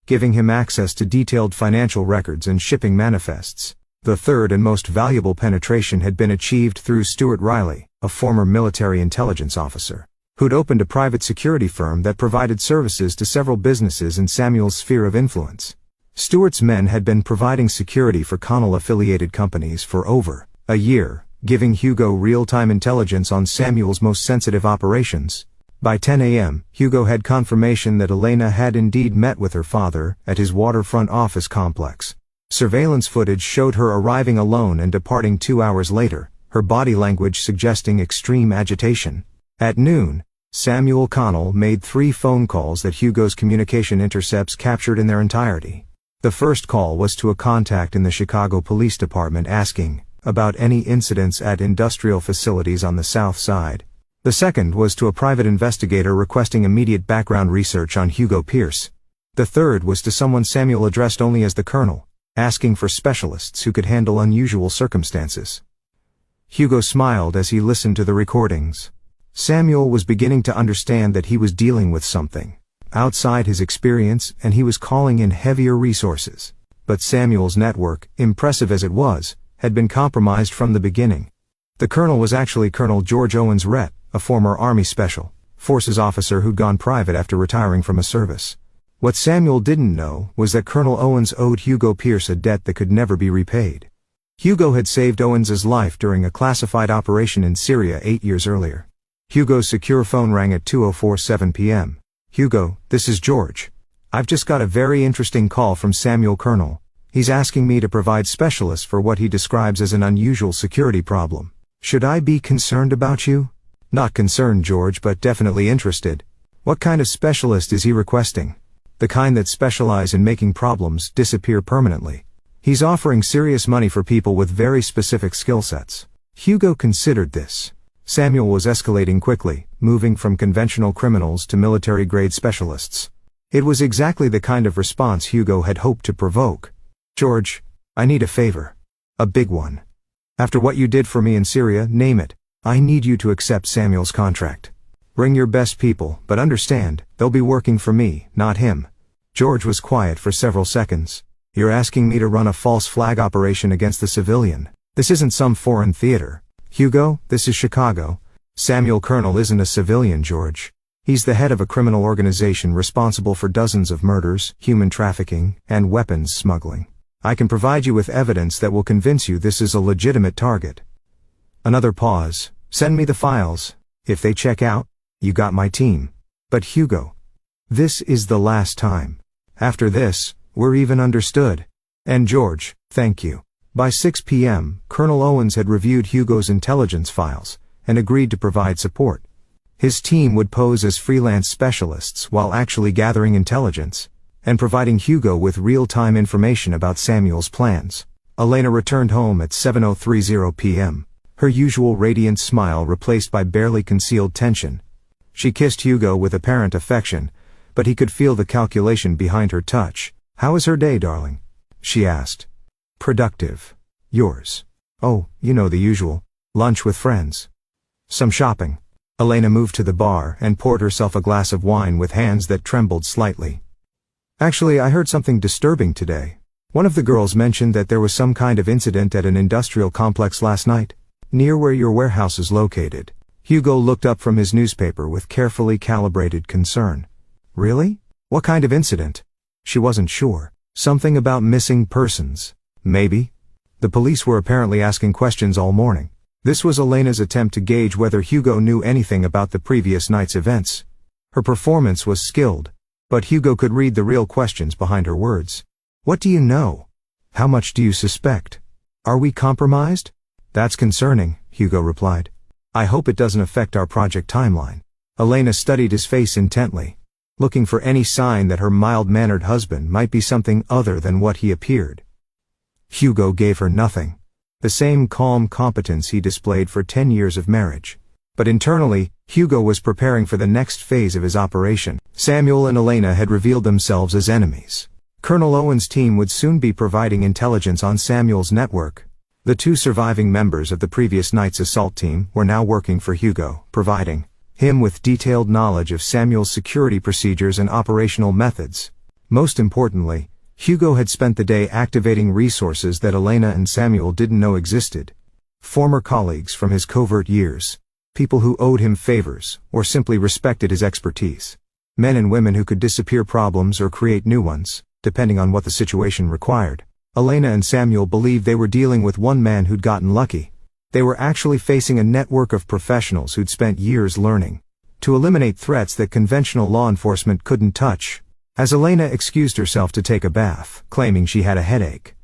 giving him access to detailed financial records and shipping manifests. The third and most valuable penetration had been achieved through Stuart Riley, a former military intelligence officer, who'd opened a private security firm that provided services to several businesses in Samuel's sphere of influence. Stuart's men had been providing security for Connell-affiliated companies for over a year, giving Hugo real-time intelligence on Samuel's most sensitive operations. By 10 a.m., Hugo had confirmation that Elena had indeed met with her father at his waterfront office complex. Surveillance footage showed her arriving alone and departing 2 hours later, her body language suggesting extreme agitation. At noon, Samuel Connell made 3 phone calls that Hugo's communication intercepts captured in their entirety. The first call was to a contact in the Chicago Police Department asking about any incidents at industrial facilities on the South Side. The second was to a private investigator requesting immediate background research on Hugo Pierce. The third was to someone Samuel addressed only as the Colonel, asking for specialists who could handle unusual circumstances. Hugo smiled as he listened to the recordings. Samuel was beginning to understand that he was dealing with something outside his experience, and he was calling in heavier resources. But Samuel's network, impressive as it was, had been compromised from the beginning. The colonel was actually Colonel George Owens Rhett, a former Army Special Forces officer who'd gone private after retiring from a service. What Samuel didn't know was that Colonel Owens owed Hugo Pierce a debt that could never be repaid. Hugo had saved Owens's life during a classified operation in Syria 8 years earlier. Hugo's secure phone rang at 2:47 p.m. "Hugo, this is George. I've just got a very interesting call from Samuel Colonel. He's asking me to provide specialists for what he describes as an unusual security problem. Should I be concerned about you?" "Not concerned, George, but definitely interested. What kind of specialist is he requesting?" "The kind that specialize in making problems disappear permanently. He's offering serious money for people with very specific skill sets." Hugo considered this. Samuel was escalating quickly, moving from conventional criminals to military-grade specialists. It was exactly the kind of response Hugo had hoped to provoke. "George, I need a favor. A big one. After what you did for me in Syria, name it, I need you to accept Samuel's contract. Bring your best people, but understand, they'll be working for me, not him." George was quiet for several seconds. "You're asking me to run a false flag operation against the civilian. This isn't some foreign theater. Hugo, this is Chicago. Samuel Colonel isn't a civilian, George. He's the head of a criminal organization responsible for dozens of murders, human trafficking, and weapons smuggling. I can provide you with evidence that will convince you this is a legitimate target." Another pause. "Send me the files. If they check out, you got my team." "But Hugo, this is the last time. After this, we're even, understood?" "And George, thank you." By 6 p.m., Colonel Owens had reviewed Hugo's intelligence files and agreed to provide support. His team would pose as freelance specialists while actually gathering intelligence and providing Hugo with real-time information about Samuel's plans. Elena returned home at 7:30 p.m., her usual radiant smile replaced by barely concealed tension. She kissed Hugo with apparent affection, but he could feel the calculation behind her touch. "How is her day, darling?" she asked. "Productive. Yours?" "Oh, you know the usual. Lunch with friends. Some shopping." Elena moved to the bar and poured herself a glass of wine with hands that trembled slightly. "Actually, I heard something disturbing today. One of the girls mentioned that there was some kind of incident at an industrial complex last night, near where your warehouse is located." Hugo looked up from his newspaper with carefully calibrated concern. "Really? What kind of incident?" She wasn't sure. "Something about missing persons. Maybe." The police were apparently asking questions all morning. This was Elena's attempt to gauge whether Hugo knew anything about the previous night's events. Her performance was skilled, but Hugo could read the real questions behind her words. "What do you know? How much do you suspect? Are we compromised?" "That's concerning," Hugo replied. "I hope it doesn't affect our project timeline." Elena studied his face intently, looking for any sign that her mild-mannered husband might be something other than what he appeared. Hugo gave her nothing. The same calm competence he displayed for 10 years of marriage. But internally, Hugo was preparing for the next phase of his operation. Samuel and Elena had revealed themselves as enemies. Colonel Owens' team would soon be providing intelligence on Samuel's network. The 2 surviving members of the previous night's assault team were now working for Hugo, providing him with detailed knowledge of Samuel's security procedures and operational methods. Most importantly, Hugo had spent the day activating resources that Elena and Samuel didn't know existed. Former colleagues from his covert years. People who owed him favors, or simply respected his expertise. Men and women who could disappear problems or create new ones, depending on what the situation required. Elena and Samuel believed they were dealing with one man who'd gotten lucky. They were actually facing a network of professionals who'd spent years learning to eliminate threats that conventional law enforcement couldn't touch. As Elena excused herself to take a bath, claiming she had a headache,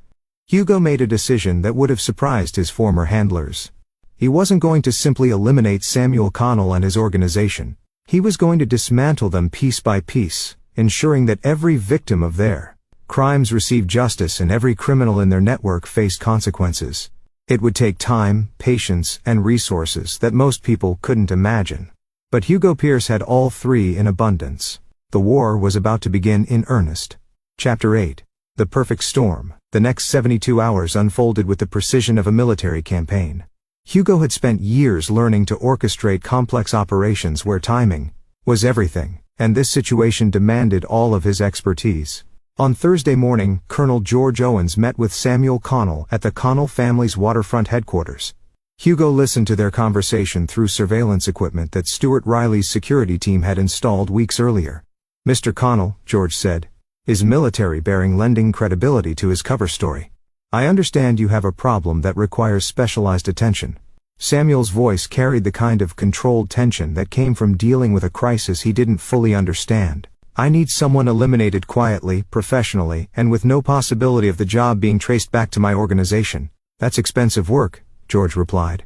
Hugo made a decision that would have surprised his former handlers. He wasn't going to simply eliminate Samuel Connell and his organization. He was going to dismantle them piece by piece, ensuring that every victim of their crimes received justice and every criminal in their network faced consequences. It would take time, patience, and resources that most people couldn't imagine. But Hugo Pierce had all 3 in abundance. The war was about to begin in earnest. Chapter 8. The Perfect Storm. The next 72 hours unfolded with the precision of a military campaign. Hugo had spent years learning to orchestrate complex operations where timing was everything, and this situation demanded all of his expertise. On Thursday morning, Colonel George Owens met with Samuel Connell at the Connell family's waterfront headquarters. Hugo listened to their conversation through surveillance equipment that Stuart Riley's security team had installed weeks earlier. "Mr. Connell," George said, "is military bearing lending credibility to his cover story. I understand you have a problem that requires specialized attention. Samuel's voice carried the kind of controlled tension that came from dealing with a crisis he didn't fully understand. I need someone eliminated quietly, professionally, and with no possibility of the job being traced back to my organization. That's expensive work, George replied.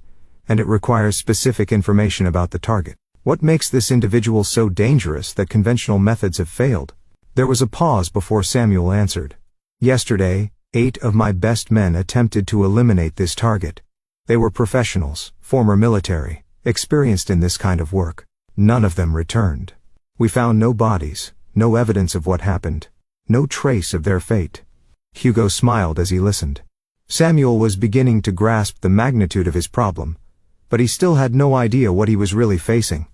And it requires specific information about the target. What makes this individual so dangerous that conventional methods have failed? There was a pause before Samuel answered. Yesterday, 8 of my best men attempted to eliminate this target. They were professionals, former military, experienced in this kind of work. None of them returned. We found no bodies, no evidence of what happened, no trace of their fate. Hugo smiled as he listened. Samuel was beginning to grasp the magnitude of his problem, but he still had no idea what he was really facing.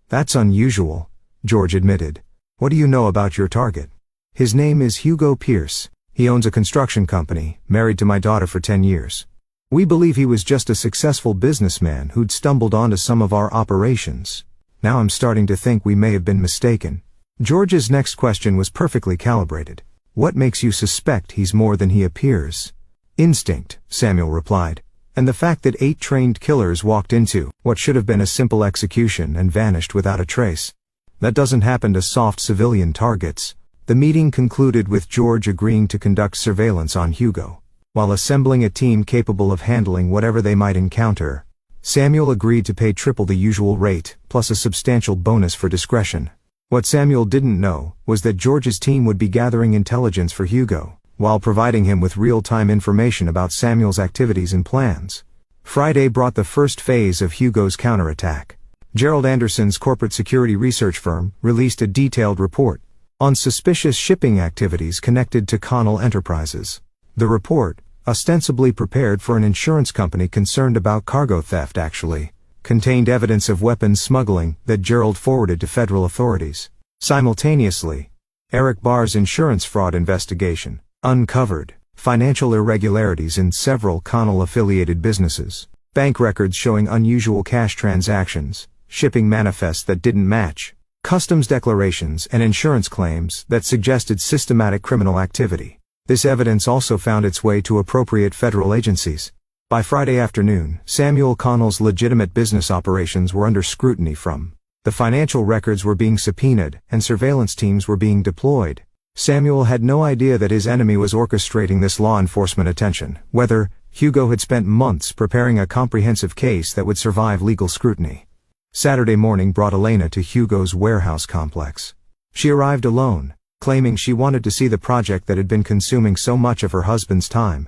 That's unusual, George admitted. What do you know about your target? His name is Hugo Pierce. He owns a construction company, married to my daughter for 10 years. We believe he was just a successful businessman who'd stumbled onto some of our operations. Now I'm starting to think we may have been mistaken. George's next question was perfectly calibrated. What makes you suspect he's more than he appears? Instinct, Samuel replied. And the fact that 8 trained killers walked into what should have been a simple execution and vanished without a trace. That doesn't happen to soft civilian targets. The meeting concluded with George agreeing to conduct surveillance on Hugo. While assembling a team capable of handling whatever they might encounter, Samuel agreed to pay triple the usual rate, plus a substantial bonus for discretion. What Samuel didn't know was that George's team would be gathering intelligence for Hugo, while providing him with real-time information about Samuel's activities and plans. Friday brought the first phase of Hugo's counterattack. Gerald Anderson's corporate security research firm released a detailed report on suspicious shipping activities connected to Connell Enterprises. The report, ostensibly prepared for an insurance company concerned about cargo theft actually, contained evidence of weapons smuggling that Gerald forwarded to federal authorities. Simultaneously, Eric Barr's insurance fraud investigation uncovered financial irregularities in several Connell-affiliated businesses, bank records showing unusual cash transactions, shipping manifests that didn't match, customs declarations and insurance claims that suggested systematic criminal activity. This evidence also found its way to appropriate federal agencies. By Friday afternoon, Samuel Connell's legitimate business operations were under scrutiny from the financial records were being subpoenaed and surveillance teams were being deployed. Samuel had no idea that his enemy was orchestrating this law enforcement attention, whether Hugo had spent months preparing a comprehensive case that would survive legal scrutiny. Saturday morning brought Elena to Hugo's warehouse complex. She arrived alone, claiming she wanted to see the project that had been consuming so much of her husband's time.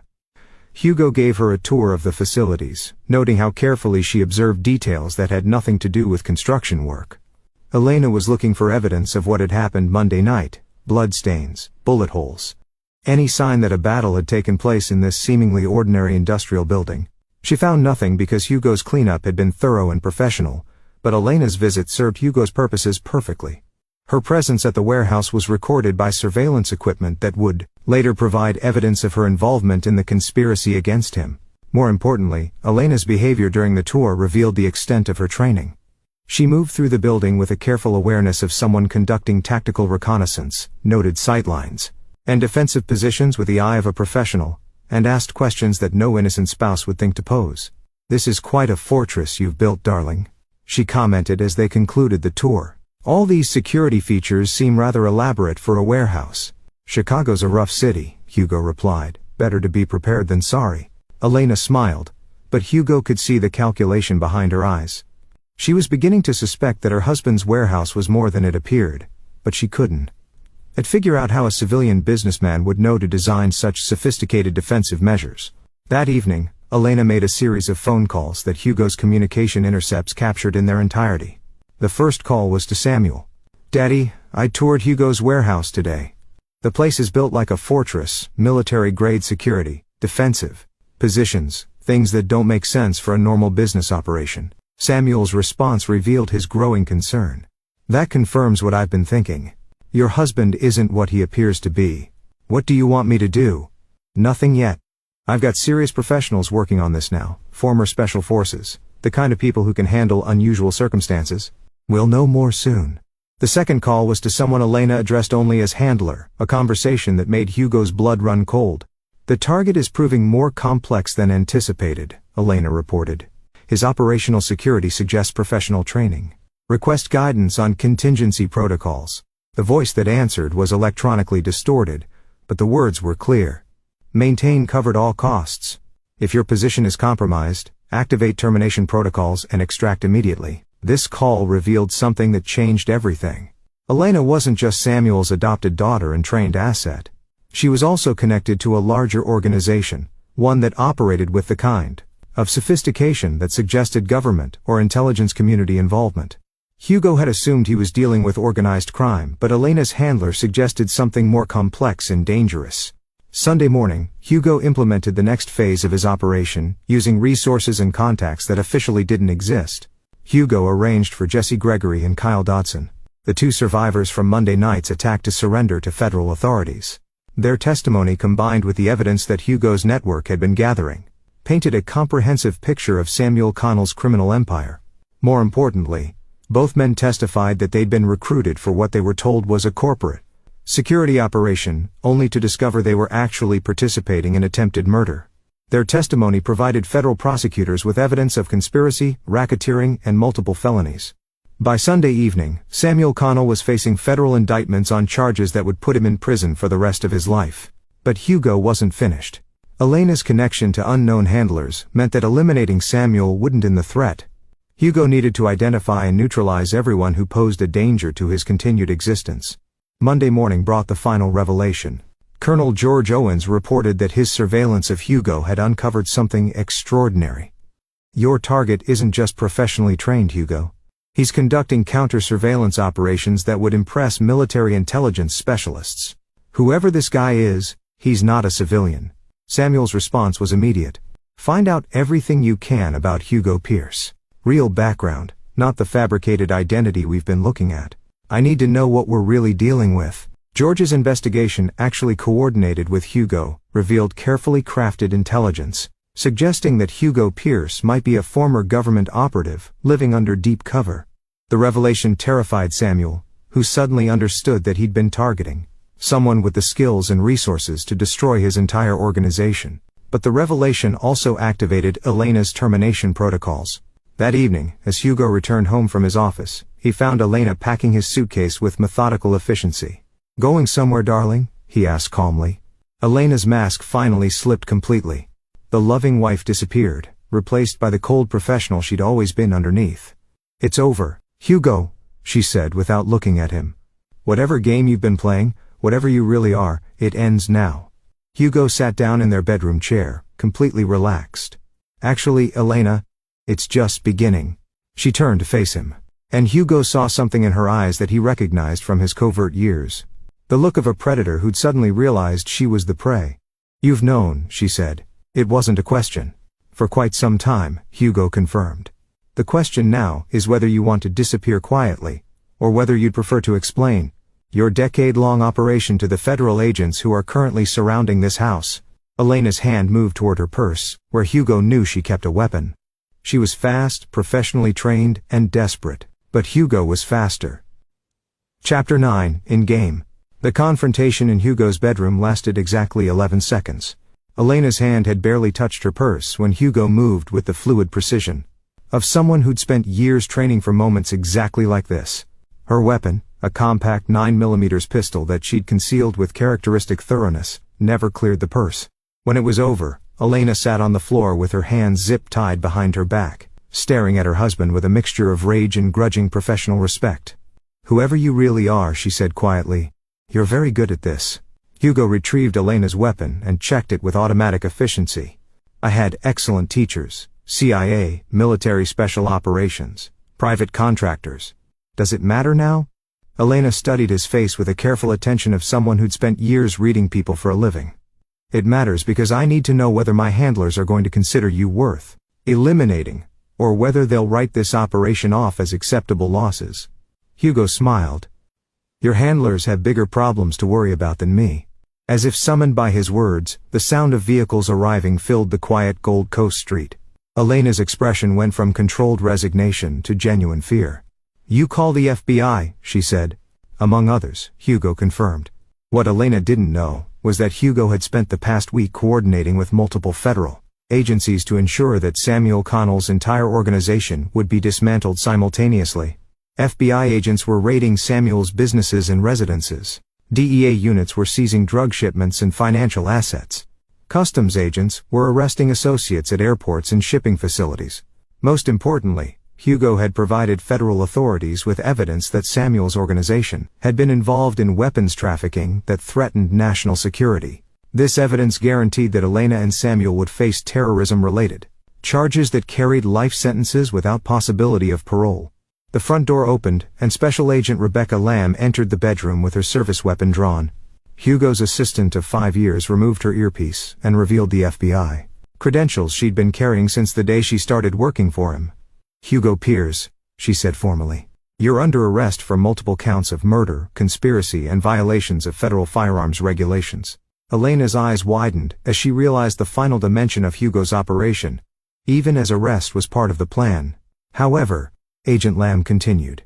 Hugo gave her a tour of the facilities, noting how carefully she observed details that had nothing to do with construction work. Elena was looking for evidence of what had happened Monday night, bloodstains, bullet holes, any sign that a battle had taken place in this seemingly ordinary industrial building. She found nothing because Hugo's cleanup had been thorough and professional, but Elena's visit served Hugo's purposes perfectly. Her presence at the warehouse was recorded by surveillance equipment that would later provide evidence of her involvement in the conspiracy against him. More importantly, Elena's behavior during the tour revealed the extent of her training. She moved through the building with a careful awareness of someone conducting tactical reconnaissance, noted sightlines and defensive positions with the eye of a professional, and asked questions that no innocent spouse would think to pose. "This is quite a fortress you've built, darling," she commented as they concluded the tour. "All these security features seem rather elaborate for a warehouse." "Chicago's a rough city," Hugo replied. "Better to be prepared than sorry." Elena smiled, but Hugo could see the calculation behind her eyes. She was beginning to suspect that her husband's warehouse was more than it appeared, but she couldn't figure out how a civilian businessman would know to design such sophisticated defensive measures. That evening, Elena made a series of phone calls that Hugo's communication intercepts captured in their entirety. The first call was to Samuel. "Daddy, I toured Hugo's warehouse today. The place is built like a fortress, military-grade security, defensive positions, things that don't make sense for a normal business operation." Samuel's response revealed his growing concern. "That confirms what I've been thinking. Your husband isn't what he appears to be. What do you want me to do?" "Nothing yet. I've got serious professionals working on this now, former special forces, the kind of people who can handle unusual circumstances. We'll know more soon." The second call was to someone Elena addressed only as handler, a conversation that made Hugo's blood run cold. The target is proving more complex than anticipated, Elena reported. His operational security suggests professional training. Request guidance on contingency protocols. The voice that answered was electronically distorted, but the words were clear. Maintain covered all costs. If your position is compromised, activate termination protocols and extract immediately. This call revealed something that changed everything. Elena wasn't just Samuel's adopted daughter and trained asset. She was also connected to a larger organization, one that operated with the kind of sophistication that suggested government or intelligence community involvement. Hugo had assumed he was dealing with organized crime, but Elena's handler suggested something more complex and dangerous. Sunday morning, Hugo implemented the next phase of his operation, using resources and contacts that officially didn't exist. Hugo arranged for Jesse Gregory and Kyle Dodson, the two survivors from Monday night's attack, to surrender to federal authorities. Their testimony, combined with the evidence that Hugo's network had been gathering, painted a comprehensive picture of Samuel Connell's criminal empire. More importantly, both men testified that they'd been recruited for what they were told was a corporate security operation, only to discover they were actually participating in attempted murder. Their testimony provided federal prosecutors with evidence of conspiracy, racketeering, and multiple felonies. By Sunday evening, Samuel Connell was facing federal indictments on charges that would put him in prison for the rest of his life. But Hugo wasn't finished. Elena's connection to unknown handlers meant that eliminating Samuel wouldn't end the threat. Hugo needed to identify and neutralize everyone who posed a danger to his continued existence. Monday morning brought the final revelation. Colonel George Owens reported that his surveillance of Hugo had uncovered something extraordinary. Your target isn't just professionally trained, Hugo. He's conducting counter-surveillance operations that would impress military intelligence specialists. Whoever this guy is, he's not a civilian. Samuel's response was immediate. Find out everything you can about Hugo Pierce. Real background, not the fabricated identity we've been looking at. I need to know what we're really dealing with. George's investigation, actually coordinated with Hugo, revealed carefully crafted intelligence, suggesting that Hugo Pierce might be a former government operative, living under deep cover. The revelation terrified Samuel, who suddenly understood that he'd been targeting someone with the skills and resources to destroy his entire organization. But the revelation also activated Elena's termination protocols. That evening, as Hugo returned home from his office, he found Elena packing his suitcase with methodical efficiency. Going somewhere, darling? He asked calmly. Elena's mask finally slipped completely. The loving wife disappeared, replaced by the cold professional she'd always been underneath. It's over, Hugo, she said without looking at him. Whatever game you've been playing, whatever you really are, it ends now. Hugo sat down in their bedroom chair, completely relaxed. Actually, Elena, it's just beginning. She turned to face him. And Hugo saw something in her eyes that he recognized from his covert years. The look of a predator who'd suddenly realized she was the prey. You've known, she said. It wasn't a question. For quite some time, Hugo confirmed. The question now is whether you want to disappear quietly, or whether you'd prefer to explain your decade-long operation to the federal agents who are currently surrounding this house. Elena's hand moved toward her purse, where Hugo knew she kept a weapon. She was fast, professionally trained, and desperate, but Hugo was faster. Chapter 9, In-Game. The confrontation in Hugo's bedroom lasted exactly 11 seconds. Elena's hand had barely touched her purse when Hugo moved with the fluid precision of someone who'd spent years training for moments exactly like this. Her weapon, a compact 9mm pistol that she'd concealed with characteristic thoroughness, never cleared the purse. When it was over, Elena sat on the floor with her hands zip-tied behind her back, staring at her husband with a mixture of rage and grudging professional respect. Whoever you really are, she said quietly, you're very good at this. Hugo retrieved Elena's weapon and checked it with automatic efficiency. I had excellent teachers, CIA, military special operations, private contractors. Does it matter now? Elena studied his face with the careful attention of someone who'd spent years reading people for a living. It matters because I need to know whether my handlers are going to consider you worth eliminating, or whether they'll write this operation off as acceptable losses. Hugo smiled. Your handlers have bigger problems to worry about than me. As if summoned by his words, the sound of vehicles arriving filled the quiet Gold Coast street. Elena's expression went from controlled resignation to genuine fear. You call the FBI, she said. Among others, Hugo confirmed. What Elena didn't know was that Hugo had spent the past week coordinating with multiple federal agencies to ensure that Samuel Connell's entire organization would be dismantled simultaneously. FBI agents were raiding Samuel's businesses and residences. DEA units were seizing drug shipments and financial assets. Customs agents were arresting associates at airports and shipping facilities. Most importantly, Hugo had provided federal authorities with evidence that Samuel's organization had been involved in weapons trafficking that threatened national security. This evidence guaranteed that Elena and Samuel would face terrorism-related charges that carried life sentences without possibility of parole. The front door opened, and Special Agent Rebecca Lamb entered the bedroom with her service weapon drawn. Hugo's assistant of 5 years removed her earpiece and revealed the FBI credentials she'd been carrying since the day she started working for him. "Hugo Pierce," she said formally. "You're under arrest for multiple counts of murder, conspiracy, and violations of federal firearms regulations." Elena's eyes widened as she realized the final dimension of Hugo's operation, even as arrest was part of the plan. "However," Agent Lamb continued,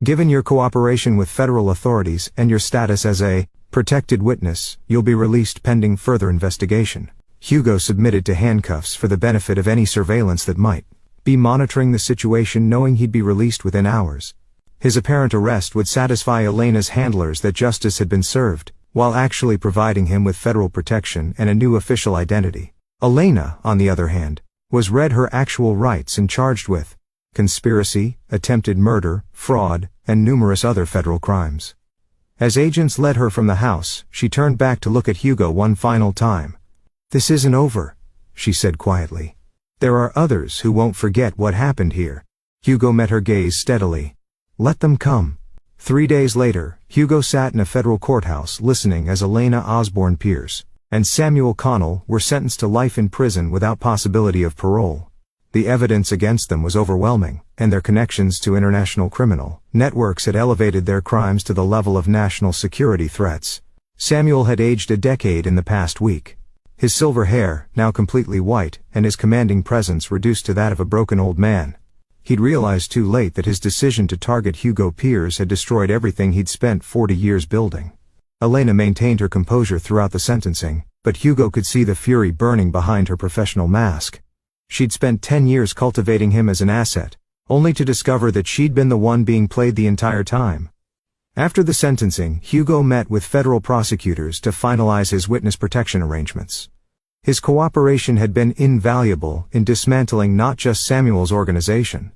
"given your cooperation with federal authorities and your status as a protected witness, you'll be released pending further investigation." Hugo submitted to handcuffs for the benefit of any surveillance that might be monitoring the situation, knowing he'd be released within hours. His apparent arrest would satisfy Elena's handlers that justice had been served, while actually providing him with federal protection and a new official identity. Elena, on the other hand, was read her actual rights and charged with conspiracy, attempted murder, fraud, and numerous other federal crimes. As agents led her from the house, she turned back to look at Hugo one final time. "This isn't over," she said quietly. "There are others who won't forget what happened here." Hugo met her gaze steadily. "Let them come." 3 days later, Hugo sat in a federal courthouse listening as Elena Osborne Pierce and Samuel Connell were sentenced to life in prison without possibility of parole. The evidence against them was overwhelming, and their connections to international criminal networks had elevated their crimes to the level of national security threats. Samuel had aged a decade in the past week. His silver hair, now completely white, and his commanding presence reduced to that of a broken old man. He'd realized too late that his decision to target Hugo Pierce had destroyed everything he'd spent 40 years building. Elena maintained her composure throughout the sentencing, but Hugo could see the fury burning behind her professional mask. She'd spent 10 years cultivating him as an asset, only to discover that she'd been the one being played the entire time. After the sentencing, Hugo met with federal prosecutors to finalize his witness protection arrangements. His cooperation had been invaluable in dismantling not just Samuel's organization,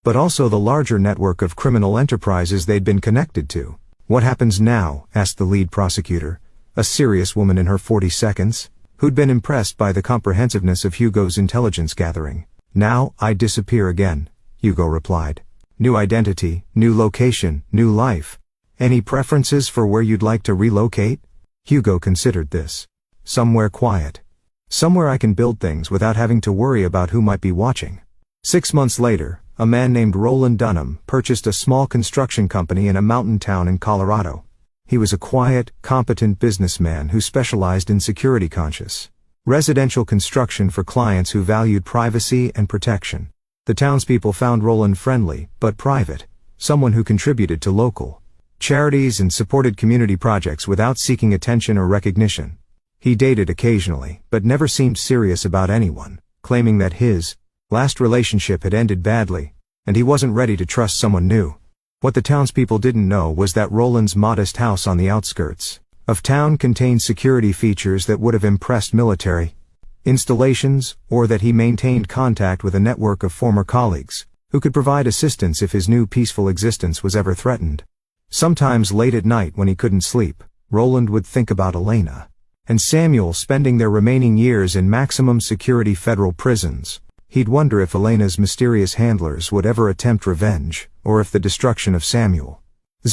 but also the larger network of criminal enterprises they'd been connected to. "What happens now?" asked the lead prosecutor, a serious woman in her 40s, who'd been impressed by the comprehensiveness of Hugo's intelligence gathering. "Now, I disappear again," Hugo replied. "New identity, new location, new life. Any preferences for where you'd like to relocate?" Hugo considered this. "Somewhere quiet. Somewhere I can build things without having to worry about who might be watching." 6 months later, a man named Roland Dunham purchased a small construction company in a mountain town in Colorado. He was a quiet, competent businessman who specialized in security-conscious residential construction for clients who valued privacy and protection. The townspeople found Roland friendly, but private, someone who contributed to local charities and supported community projects without seeking attention or recognition. He dated occasionally, but never seemed serious about anyone, claiming that his last relationship had ended badly, and he wasn't ready to trust someone new. What the townspeople didn't know was that Roland's modest house on the outskirts of town contained security features that would have impressed military installations, or that he maintained contact with a network of former colleagues who could provide assistance if his new peaceful existence was ever threatened. Sometimes late at night when he couldn't sleep, Roland would think about Elena and Samuel spending their remaining years in maximum security federal prisons. He'd wonder if Elena's mysterious handlers would ever attempt revenge, or if the destruction of Samuel's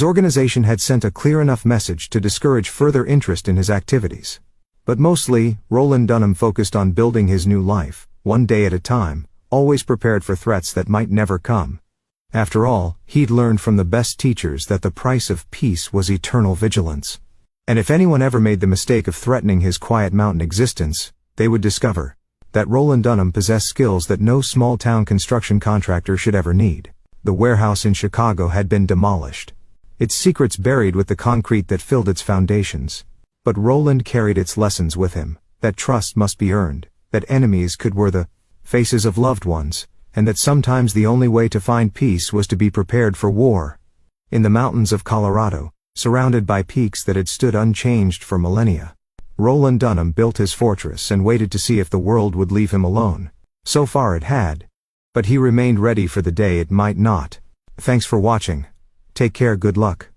organization had sent a clear enough message to discourage further interest in his activities. But mostly, Roland Dunham focused on building his new life, one day at a time, always prepared for threats that might never come. After all, he'd learned from the best teachers that the price of peace was eternal vigilance. And if anyone ever made the mistake of threatening his quiet mountain existence, they would discover that Roland Dunham possessed skills that no small-town construction contractor should ever need. The warehouse in Chicago had been demolished, its secrets buried with the concrete that filled its foundations. But Roland carried its lessons with him, that trust must be earned, that enemies could wear the faces of loved ones, and that sometimes the only way to find peace was to be prepared for war. In the mountains of Colorado, surrounded by peaks that had stood unchanged for millennia, Roland Dunham built his fortress and waited to see if the world would leave him alone. So far it had. But he remained ready for the day it might not. Thanks for watching. Take care, good luck.